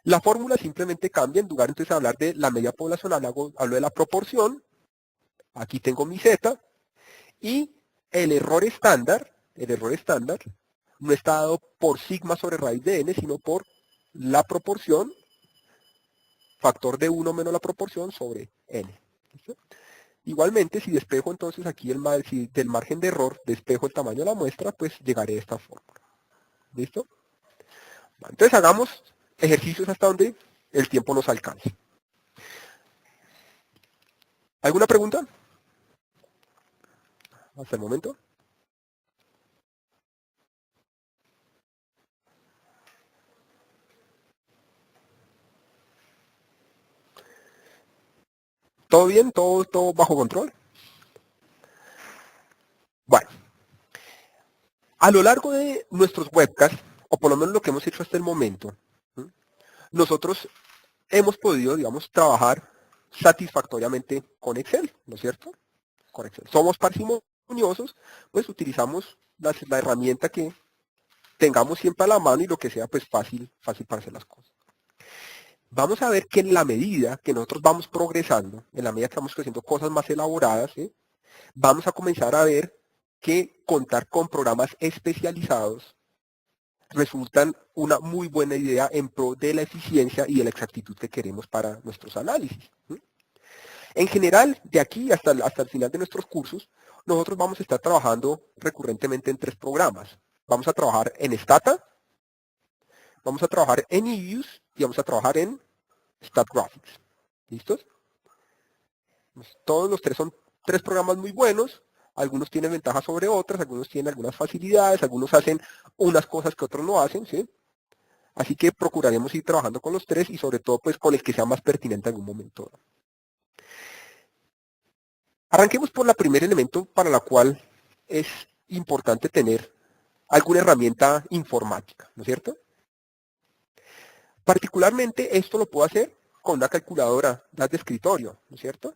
la fórmula simplemente cambia, en lugar entonces de hablar de la media poblacional, hablo de la proporción, aquí tengo mi Z, y el error estándar no está dado por sigma sobre raíz de n, sino por la proporción, factor de 1 menos la proporción sobre n. ¿Listo? Igualmente, si despejo entonces aquí si del margen de error despejo el tamaño de la muestra, pues llegaré a esta fórmula. ¿Listo? Entonces hagamos ejercicios hasta donde el tiempo nos alcance. ¿Alguna pregunta? Hasta el momento. ¿Todo bien? ¿Todo bajo control? Bueno, a lo largo de nuestros webcasts, o por lo menos lo que hemos hecho hasta el momento, nosotros hemos podido, digamos, trabajar satisfactoriamente con Excel, ¿no es cierto? Con Excel. Somos parsimoniosos, pues utilizamos la herramienta que tengamos siempre a la mano y lo que sea, pues fácil para hacer las cosas. Vamos a ver que en la medida que nosotros vamos progresando, en la medida que vamos haciendo cosas más elaboradas, ¿sí? Vamos a comenzar a ver que contar con programas especializados resultan una muy buena idea en pro de la eficiencia y de la exactitud que queremos para nuestros análisis. ¿Sí? En general, de aquí hasta el final de nuestros cursos, nosotros vamos a estar trabajando recurrentemente en 3 programas. Vamos a trabajar en Stata, vamos a trabajar en eViews y vamos a trabajar en StatGraphics. ¿Listos? Todos los 3 son 3 programas muy buenos. Algunos tienen ventajas sobre otras, algunos tienen algunas facilidades, algunos hacen unas cosas que otros no hacen, ¿sí? Así que procuraremos ir trabajando con los 3 y sobre todo pues con el que sea más pertinente en algún momento. Arranquemos por el primer elemento para la cual es importante tener alguna herramienta informática, ¿no es cierto? Particularmente esto lo puedo hacer con una calculadora, las de escritorio, ¿no es cierto?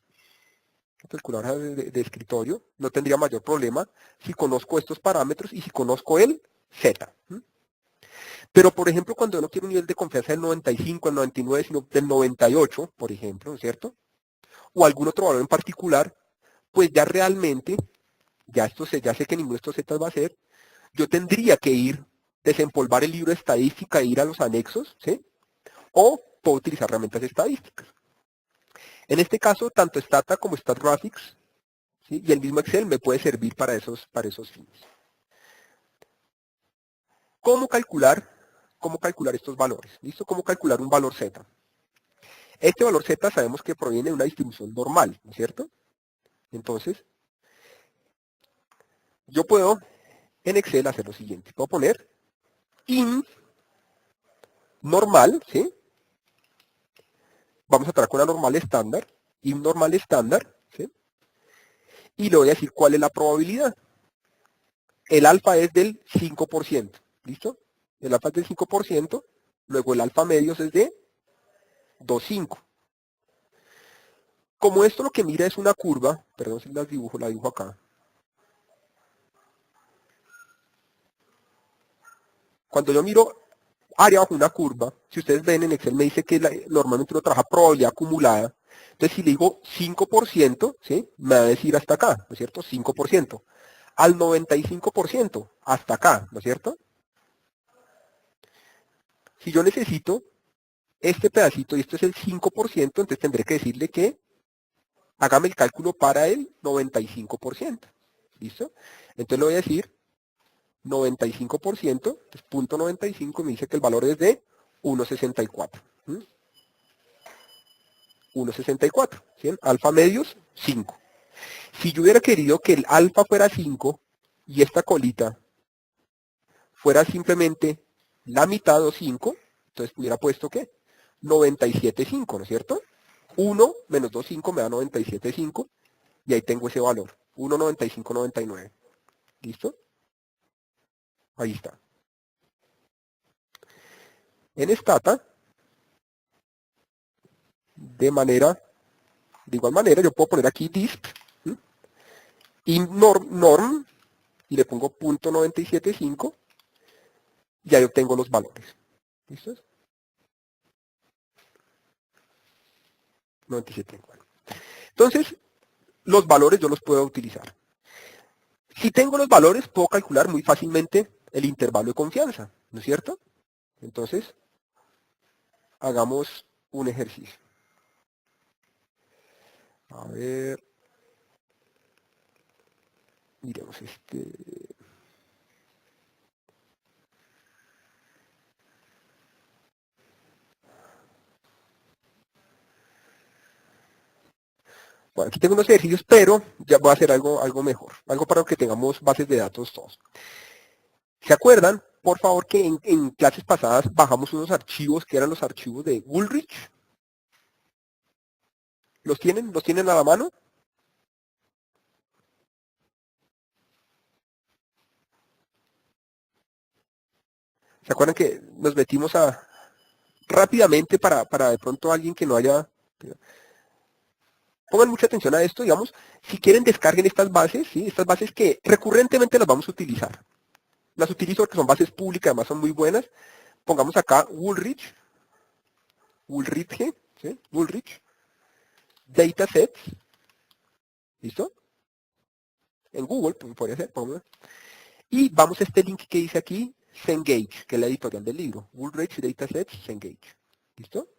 Una calculadora de escritorio, no tendría mayor problema si conozco estos parámetros y si conozco el Z. Pero, por ejemplo, cuando yo no quiero un nivel de confianza del 95, el 99, sino del 98, por ejemplo, ¿no es cierto? O algún otro valor en particular, pues ya realmente, ya sé que ninguno de estos Z va a ser, yo tendría que desempolvar el libro de estadística e ir a los anexos, ¿sí? O puedo utilizar herramientas estadísticas. En este caso, tanto Stata como StatGraphics, ¿sí? Y el mismo Excel me puede servir para esos fines. ¿Cómo calcular estos valores? ¿Listo? ¿Cómo calcular un valor Z? Este valor Z sabemos que proviene de una distribución normal, ¿no es cierto? Entonces, yo puedo en Excel hacer lo siguiente. Puedo poner in normal, ¿sí? Vamos a tratar con una normal estándar y un normal estándar, ¿sí? Y le voy a decir cuál es la probabilidad. El alfa es del 5%, ¿listo? El alfa es del 5%, luego el alfa medios es de 2,5. Como esto lo que mira es una curva, perdón si la dibujo acá. Cuando yo miro área bajo una curva, si ustedes ven en Excel me dice que normalmente uno trabaja probabilidad acumulada. Entonces si le digo 5%, ¿sí? Me va a decir hasta acá, ¿no es cierto? 5%. Al 95% hasta acá, ¿no es cierto? Si yo necesito este pedacito y esto es el 5%, entonces tendré que decirle que hágame el cálculo para el 95%. ¿Listo? Entonces le voy a decir 95%, entonces punto 95 me dice que el valor es de 1,64. 1,64. ¿Sí? Alfa medios, 5. Si yo hubiera querido que el alfa fuera 5 y esta colita fuera simplemente la mitad o 5, entonces hubiera puesto ¿qué? 97,5, ¿no es cierto? 1 menos 2,5 me da 97,5 y ahí tengo ese valor, 1,9599. ¿Listo? Ahí está. En Stata, de igual manera, yo puedo poner aquí disp, ¿sí? Y norm, y le pongo punto 97,5 y ahí obtengo los valores. ¿Listo? 97,5. Entonces, los valores yo los puedo utilizar. Si tengo los valores, puedo calcular muy fácilmente el intervalo de confianza, ¿no es cierto? Entonces, hagamos un ejercicio. A ver, miremos este. Bueno, aquí tengo unos ejercicios, pero ya voy a hacer algo mejor, algo para que tengamos bases de datos todos. ¿Se acuerdan? Por favor, que en clases pasadas bajamos unos archivos que eran los archivos de Woolrich. ¿Los tienen? ¿Los tienen a la mano? ¿Se acuerdan que nos metimos rápidamente para de pronto alguien que no haya... Pongan mucha atención a esto, digamos, si quieren descarguen estas bases, ¿sí? Estas bases que recurrentemente las vamos a utilizar. Las utilizo porque son bases públicas, además son muy buenas. Pongamos acá Woolrich, ¿sí? Woolrich, datasets, ¿listo? En Google, podría ser, y vamos a este link que dice aquí, Cengage, que es la editorial del libro. Woolrich Datasets, Cengage. ¿Listo?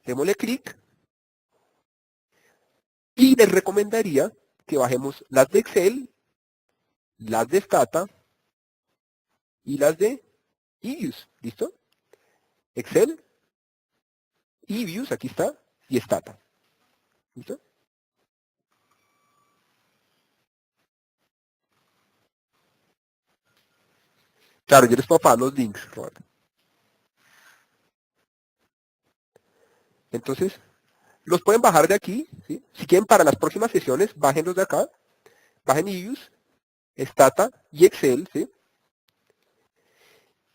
Démosle clic y les recomendaría que bajemos las de Excel, las de Stata y las de eViews. ¿Listo? Excel, eViews, aquí está, y Stata. ¿Listo? Claro, yo les puedo pasar los links, Robert. Entonces, los pueden bajar de aquí, ¿sí? Si quieren para las próximas sesiones, bájenlos de acá, bajen eViews, Stata y Excel, ¿sí?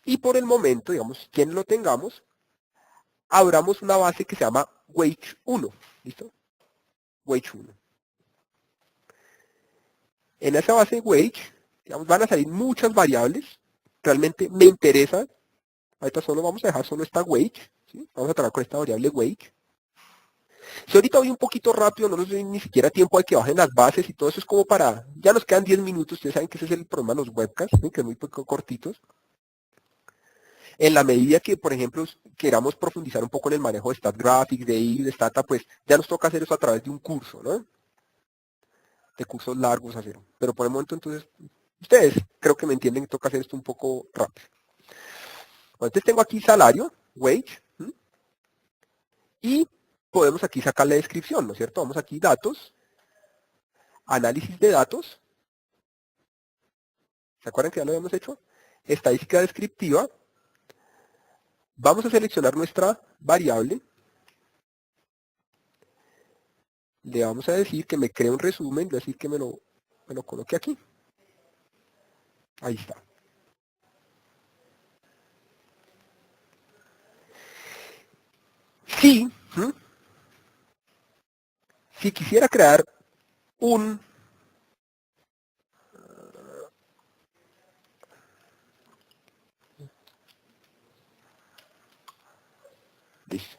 Y por el momento, digamos, quien lo tengamos, abramos una base que se llama Wage 1. ¿Listo? Wage 1. En esa base Wage, digamos, van a salir muchas variables. Realmente me interesa. Ahorita solo vamos a dejar solo esta Wage. ¿Sí? Vamos a trabajar con esta variable Wage. Si ahorita voy un poquito rápido, no nos doy ni siquiera tiempo de que bajen las bases y todo eso es como para... Ya nos quedan 10 minutos. Ustedes saben que ese es el problema de los webcasts, ¿sí? Que es muy poco cortitos. En la medida que, por ejemplo, queramos profundizar un poco en el manejo de StatGraphics, de I, de Stata, pues ya nos toca hacer eso a través de un curso, ¿no? De cursos largos hacer. Pero por el momento, entonces, ustedes creo que me entienden que toca hacer esto un poco rápido. Bueno, entonces tengo aquí salario, wage, ¿sí? Y podemos aquí sacar la descripción, ¿no es cierto? Vamos aquí datos, análisis de datos. ¿Se acuerdan que ya lo habíamos hecho? Estadística descriptiva. Vamos a seleccionar nuestra variable. Le vamos a decir que me cree un resumen, le voy a decir que me lo coloque aquí. Ahí está. Si, si quisiera crear un listo,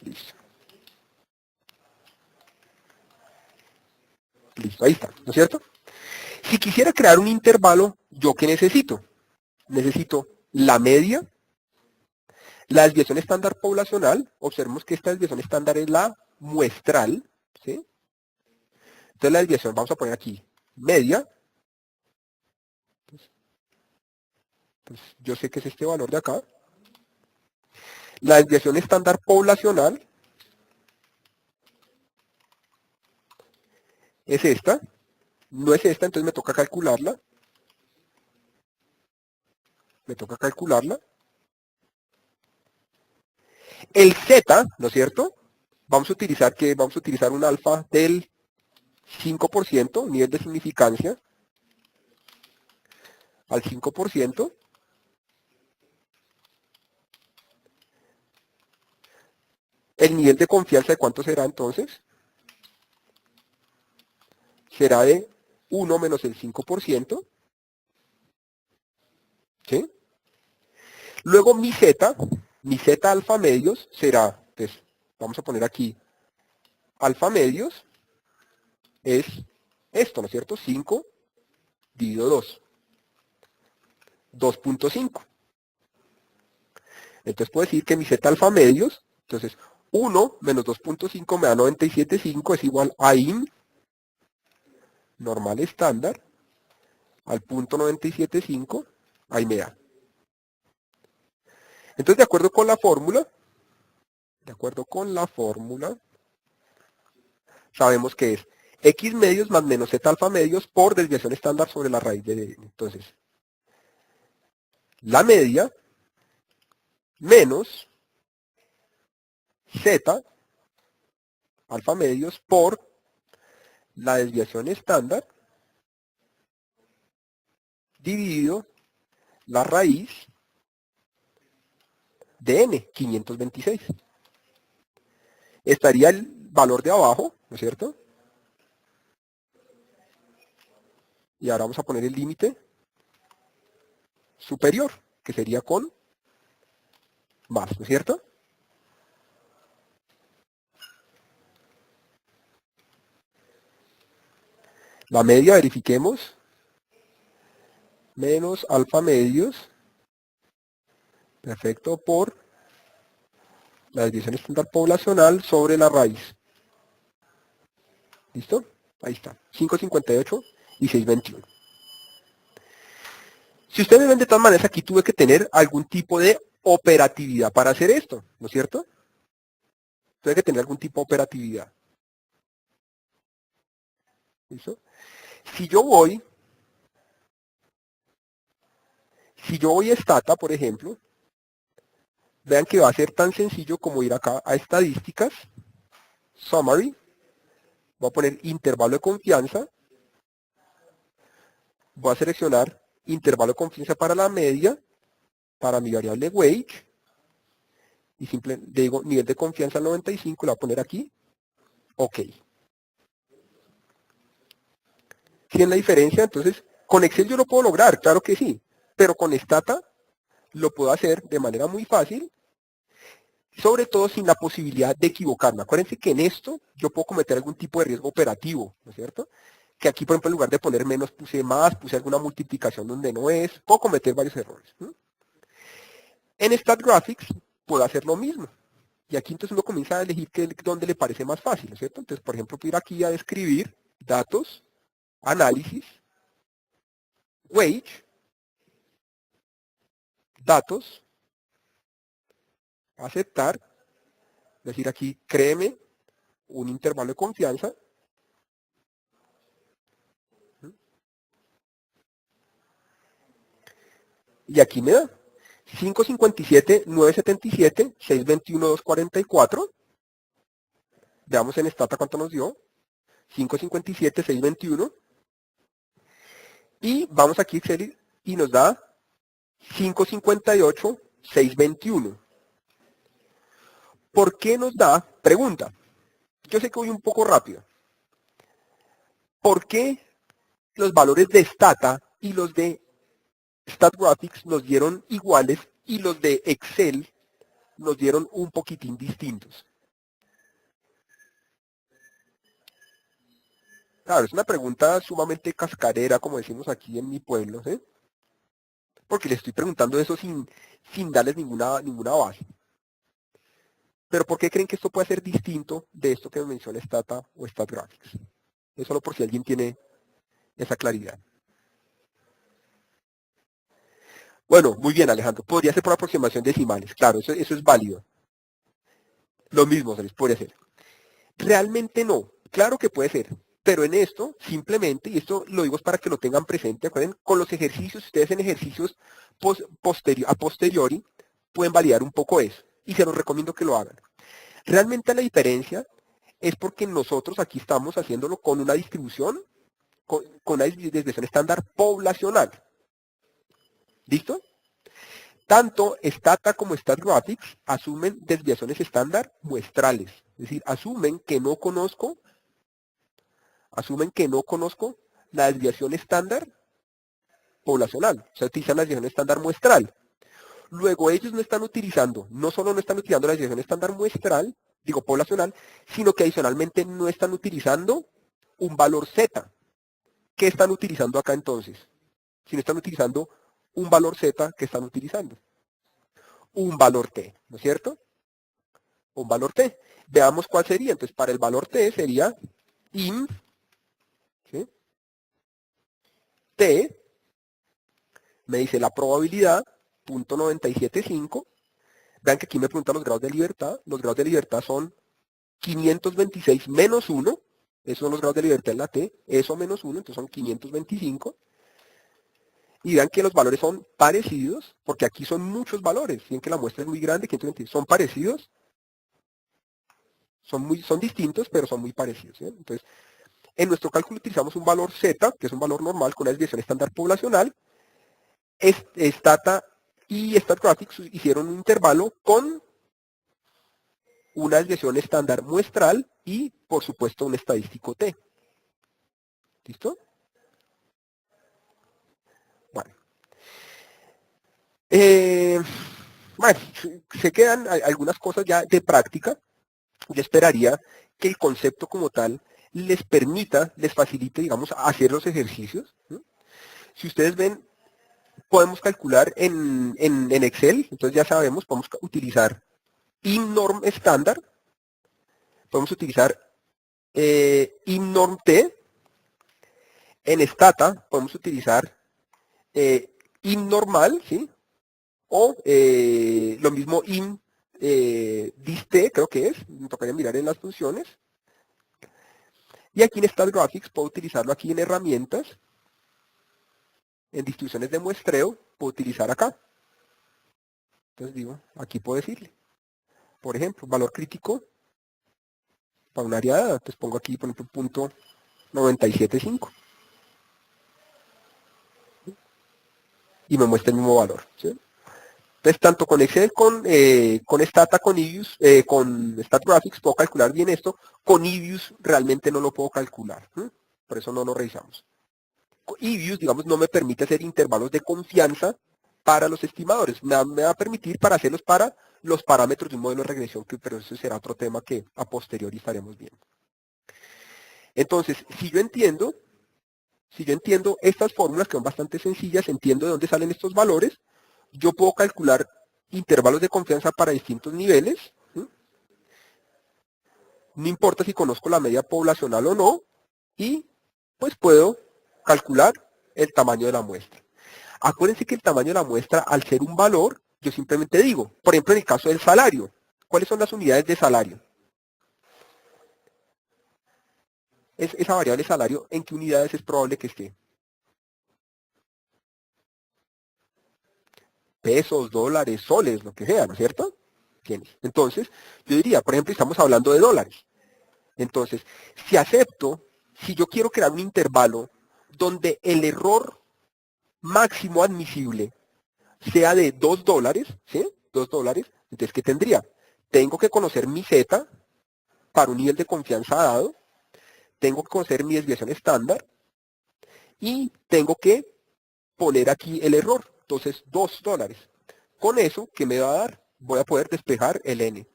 listo, listo, ahí está, ¿no es cierto? Si quisiera crear un intervalo, ¿yo qué necesito? Necesito la media, la desviación estándar poblacional. Observemos que esta desviación estándar es la muestral, ¿sí? Entonces la desviación, vamos a poner aquí, media. Pues yo sé que es este valor de acá. La desviación estándar poblacional es esta. No es esta, entonces me toca calcularla. Me toca calcularla. El z, ¿no es cierto? Vamos a utilizar que vamos a utilizar un alfa del 5%, nivel de significancia, al 5%. El nivel de confianza, ¿de cuánto será entonces? Será de 1 menos el 5%. ¿Sí? Luego mi z alfa medios será, pues, vamos a poner aquí, alfa medios es esto, ¿no es cierto? 5 dividido 2, 2.5. Entonces puedo decir que mi z alfa medios, entonces 1 menos 2.5 me da 97.5, es igual a in normal estándar al punto 97.5, ahí me da. Entonces de acuerdo con la fórmula, sabemos que es x medios más menos z alfa medios por desviación estándar sobre la raíz de n. Entonces, la media menos z alfa medios por la desviación estándar dividido la raíz de n, 526. Estaría el valor de abajo, ¿no es cierto? Y ahora vamos a poner el límite superior, que sería con más, ¿no es cierto? La media, verifiquemos, menos alfa medios, perfecto, por la desviación estándar poblacional sobre la raíz. ¿Listo? Ahí está, 5.58 y 6.21. Si ustedes ven, de todas maneras, aquí tuve que tener algún tipo de operatividad para hacer esto, ¿no es cierto? Tuve que tener algún tipo de operatividad. ¿Listo? Si yo voy a Stata, por ejemplo, vean que va a ser tan sencillo como ir acá a estadísticas, summary, voy a poner intervalo de confianza, voy a seleccionar intervalo de confianza para la media, para mi variable wage, y simplemente digo nivel de confianza al 95, lo voy a poner aquí, ok. ¿Sí es la diferencia? Entonces, con Excel yo lo puedo lograr, claro que sí, pero con Stata lo puedo hacer de manera muy fácil, sobre todo sin la posibilidad de equivocarme. Acuérdense que en esto yo puedo cometer algún tipo de riesgo operativo, ¿no es cierto? Que aquí, por ejemplo, en lugar de poner menos, puse más, puse alguna multiplicación donde no es, puedo cometer varios errores. En StatGraphics puedo hacer lo mismo. Y aquí entonces uno comienza a elegir dónde le parece más fácil, ¿no es cierto? Entonces, por ejemplo, puedo ir aquí a describir datos, análisis, wage, datos, aceptar, decir aquí, créeme un intervalo de confianza. Y aquí me da 557, 977, 621, 244. Veamos en Stata cuánto nos dio. 557, 621. Y vamos aquí a Excel y nos da 558, 621. ¿Por qué nos da? Pregunta. Yo sé que voy un poco rápido. ¿Por qué los valores de Stata y los de StatGraphics nos dieron iguales y los de Excel nos dieron un poquitín distintos? Claro, es una pregunta sumamente cascarera, como decimos aquí en mi pueblo, ¿sí? Porque le estoy preguntando eso sin darles ninguna base. Pero ¿por qué creen que esto puede ser distinto de esto que me menciona Stata o StatGraphics? Es solo por si alguien tiene esa claridad. Bueno, muy bien, Alejandro. Podría ser por aproximación decimales. Claro, eso es válido. Lo mismo se les podría hacer. Realmente no. Claro que puede ser. Pero en esto, simplemente, y esto lo digo para que lo tengan presente, acuerden, con los ejercicios, ustedes en ejercicios a posteriori pueden validar un poco eso. Y se los recomiendo que lo hagan. Realmente la diferencia es porque nosotros aquí estamos haciéndolo con una distribución, con una desviación estándar poblacional. ¿Listo? Tanto Stata como StatGraphics asumen desviaciones estándar muestrales. Es decir, asumen que no conozco la desviación estándar poblacional. O sea, utilizan la desviación estándar muestral. Luego ellos no solo no están utilizando la desviación estándar muestral, digo poblacional, sino que adicionalmente no están utilizando un valor Z. ¿Qué están utilizando acá entonces? Si no están utilizando un valor Z, ¿qué están utilizando? Un valor T, ¿no es cierto? Un valor T. Veamos cuál sería. Entonces, para el valor T sería in, ¿sí? T, me dice la probabilidad, .975. Vean que aquí me preguntan los grados de libertad. Los grados de libertad son 526 menos 1. Esos son los grados de libertad en la T. Eso menos 1, entonces son 525. Y vean que los valores son parecidos, porque aquí son muchos valores. Ven que la muestra es muy grande, 526. Son parecidos. Son distintos, pero son muy parecidos. ¿Sí? Entonces, en nuestro cálculo utilizamos un valor Z, que es un valor normal con una desviación estándar poblacional. Stata y StatGraphics hicieron un intervalo con una desviación estándar muestral y, por supuesto, un estadístico T. ¿Listo? Bueno. Bueno, se quedan algunas cosas ya de práctica. Yo esperaría que el concepto como tal les facilite, digamos, hacer los ejercicios. ¿Sí? Si ustedes ven, podemos calcular en Excel, entonces ya sabemos, podemos utilizar INNORM estándar, podemos utilizar INNORM T, en Stata podemos utilizar IN normal, ¿sí? O lo mismo IN dist, creo que es, me tocaría mirar en las funciones. Y aquí en StatGraphics puedo utilizarlo aquí en herramientas, en distribuciones de muestreo, puedo utilizar acá. Entonces digo, aquí puedo decirle, por ejemplo, valor crítico para un área dada, entonces pongo aquí, por ejemplo, punto 975 y me muestra el mismo valor. ¿Sí? Entonces, tanto con Excel, con Stata, con Ibius, con StatGraphics puedo calcular bien esto. Con Ibius realmente no lo puedo calcular. ¿Sí? Por eso no lo revisamos. Ibius, digamos, no me permite hacer intervalos de confianza para los estimadores. Me va a permitir para hacerlos para los parámetros de un modelo de regresión, pero eso será otro tema que a posteriori estaremos viendo. Entonces, si yo entiendo estas fórmulas que son bastante sencillas, entiendo de dónde salen estos valores, yo puedo calcular intervalos de confianza para distintos niveles. ¿Sí? No importa si conozco la media poblacional o no, y pues puedo calcular el tamaño de la muestra. Acuérdense que el tamaño de la muestra, al ser un valor, yo simplemente digo, por ejemplo, en el caso del salario, ¿cuáles son las unidades de salario? Esa variable salario, ¿en qué unidades es probable que esté? pesos, dólares, soles, lo que sea, ¿no es cierto? Tienes. Entonces, yo diría, por ejemplo, estamos hablando de dólares. Entonces, si acepto, si yo quiero crear un intervalo donde el error máximo admisible sea de $2, ¿sí? $2, entonces, ¿qué tendría? Tengo que conocer mi Z para un nivel de confianza dado, tengo que conocer mi desviación estándar y tengo que poner aquí el error. Entonces, $2. Con eso, ¿qué me va a dar? Voy a poder despejar el N.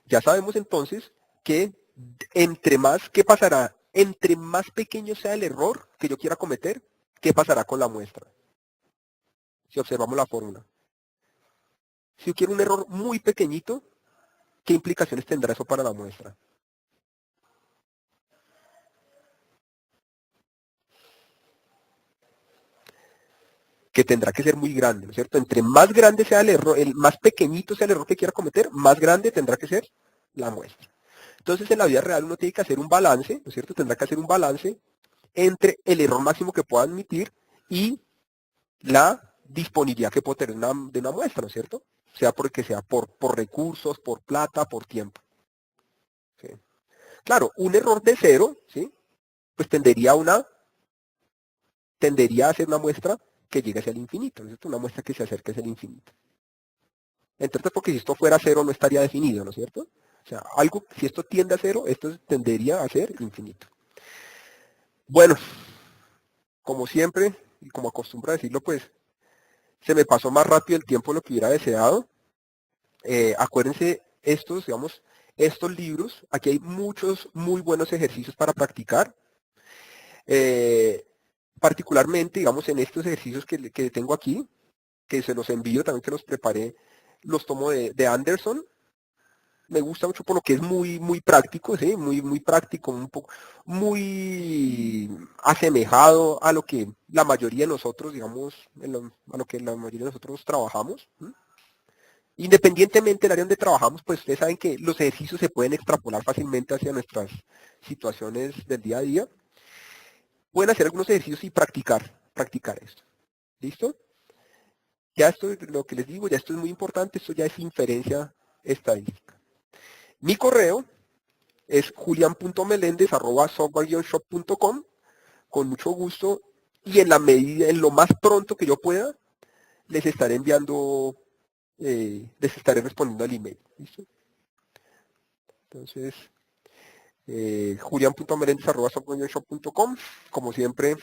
Ya sabemos entonces que entre más, ¿qué pasará? Entre más pequeño sea el error que yo quiera cometer, ¿qué pasará con la muestra? Si observamos la fórmula. Si yo quiero un error muy pequeñito, ¿qué implicaciones tendrá eso para la muestra? Que tendrá que ser muy grande, ¿no es cierto? Entre más grande sea el error, el más pequeñito sea el error que quiera cometer, más grande tendrá que ser la muestra. Entonces, en la vida real uno tiene que hacer un balance, ¿no es cierto? Tendrá que hacer un balance entre el error máximo que pueda admitir y la disponibilidad que puedo tener de una muestra, ¿no es cierto? Sea porque sea por recursos, por plata, por tiempo. ¿Sí? Claro, un error de cero, ¿sí? Pues tendería a ser una muestra que llegue hacia el infinito, ¿no es cierto? Una muestra que se acerque hacia el infinito. Entonces, porque si esto fuera cero no estaría definido, ¿no es cierto? O sea, algo, si esto tiende a cero, esto tendería a ser infinito. Bueno, como siempre, y como acostumbro a decirlo, pues se me pasó más rápido el tiempo de lo que hubiera deseado. Acuérdense, digamos, estos libros, aquí hay muchos muy buenos ejercicios para practicar. Eh, particularmente, digamos, en estos ejercicios que tengo aquí, que se los envío, también que los preparé, los tomo de Anderson. Me gusta mucho por lo que es muy práctico, ¿sí? Muy práctico, un poco, muy asemejado a lo que la mayoría de nosotros, digamos, a lo que la mayoría de nosotros trabajamos. ¿Sí? Independientemente del área donde trabajamos, pues ustedes saben que los ejercicios se pueden extrapolar fácilmente hacia nuestras situaciones del día a día. Pueden hacer algunos ejercicios y practicar esto. ¿Listo? Ya esto, lo que les digo, ya esto es muy importante, esto ya es inferencia estadística. Mi correo es julian.melendez@software-shop.com. Con mucho gusto y en la medida, en lo más pronto que yo pueda, les estaré enviando, les estaré respondiendo al email. ¿Listo? Entonces, julian.melendez@software-shop.com. Como siempre,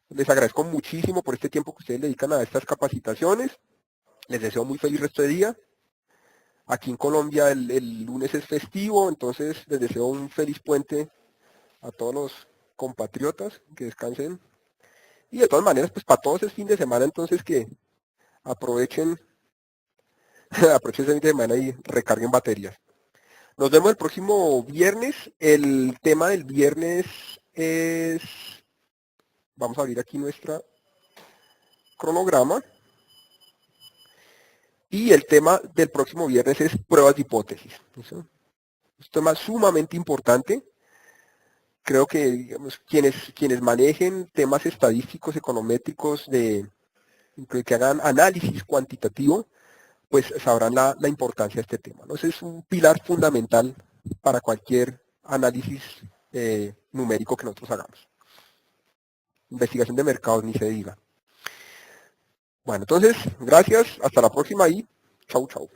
les agradezco muchísimo por este tiempo que ustedes dedican a estas capacitaciones. Les deseo muy feliz resto de día. Aquí en Colombia el lunes es festivo, entonces les deseo un feliz puente a todos los compatriotas, que descansen. Y de todas maneras, pues para todos es fin de semana, entonces que aprovechen, aprovechen ese fin de semana y recarguen baterías. Nos vemos el próximo viernes. El tema del viernes es, vamos a abrir aquí nuestra cronograma. Y el tema del próximo viernes es pruebas de hipótesis. ¿Listo? Es un tema sumamente importante. Creo que digamos, quienes manejen temas estadísticos, econométricos, que hagan análisis cuantitativo, pues sabrán la importancia de este tema, ¿no? Ese es un pilar fundamental para cualquier análisis numérico que nosotros hagamos. Investigación de mercados, ni se diga. Bueno, entonces, gracias, hasta la próxima y chau, chau.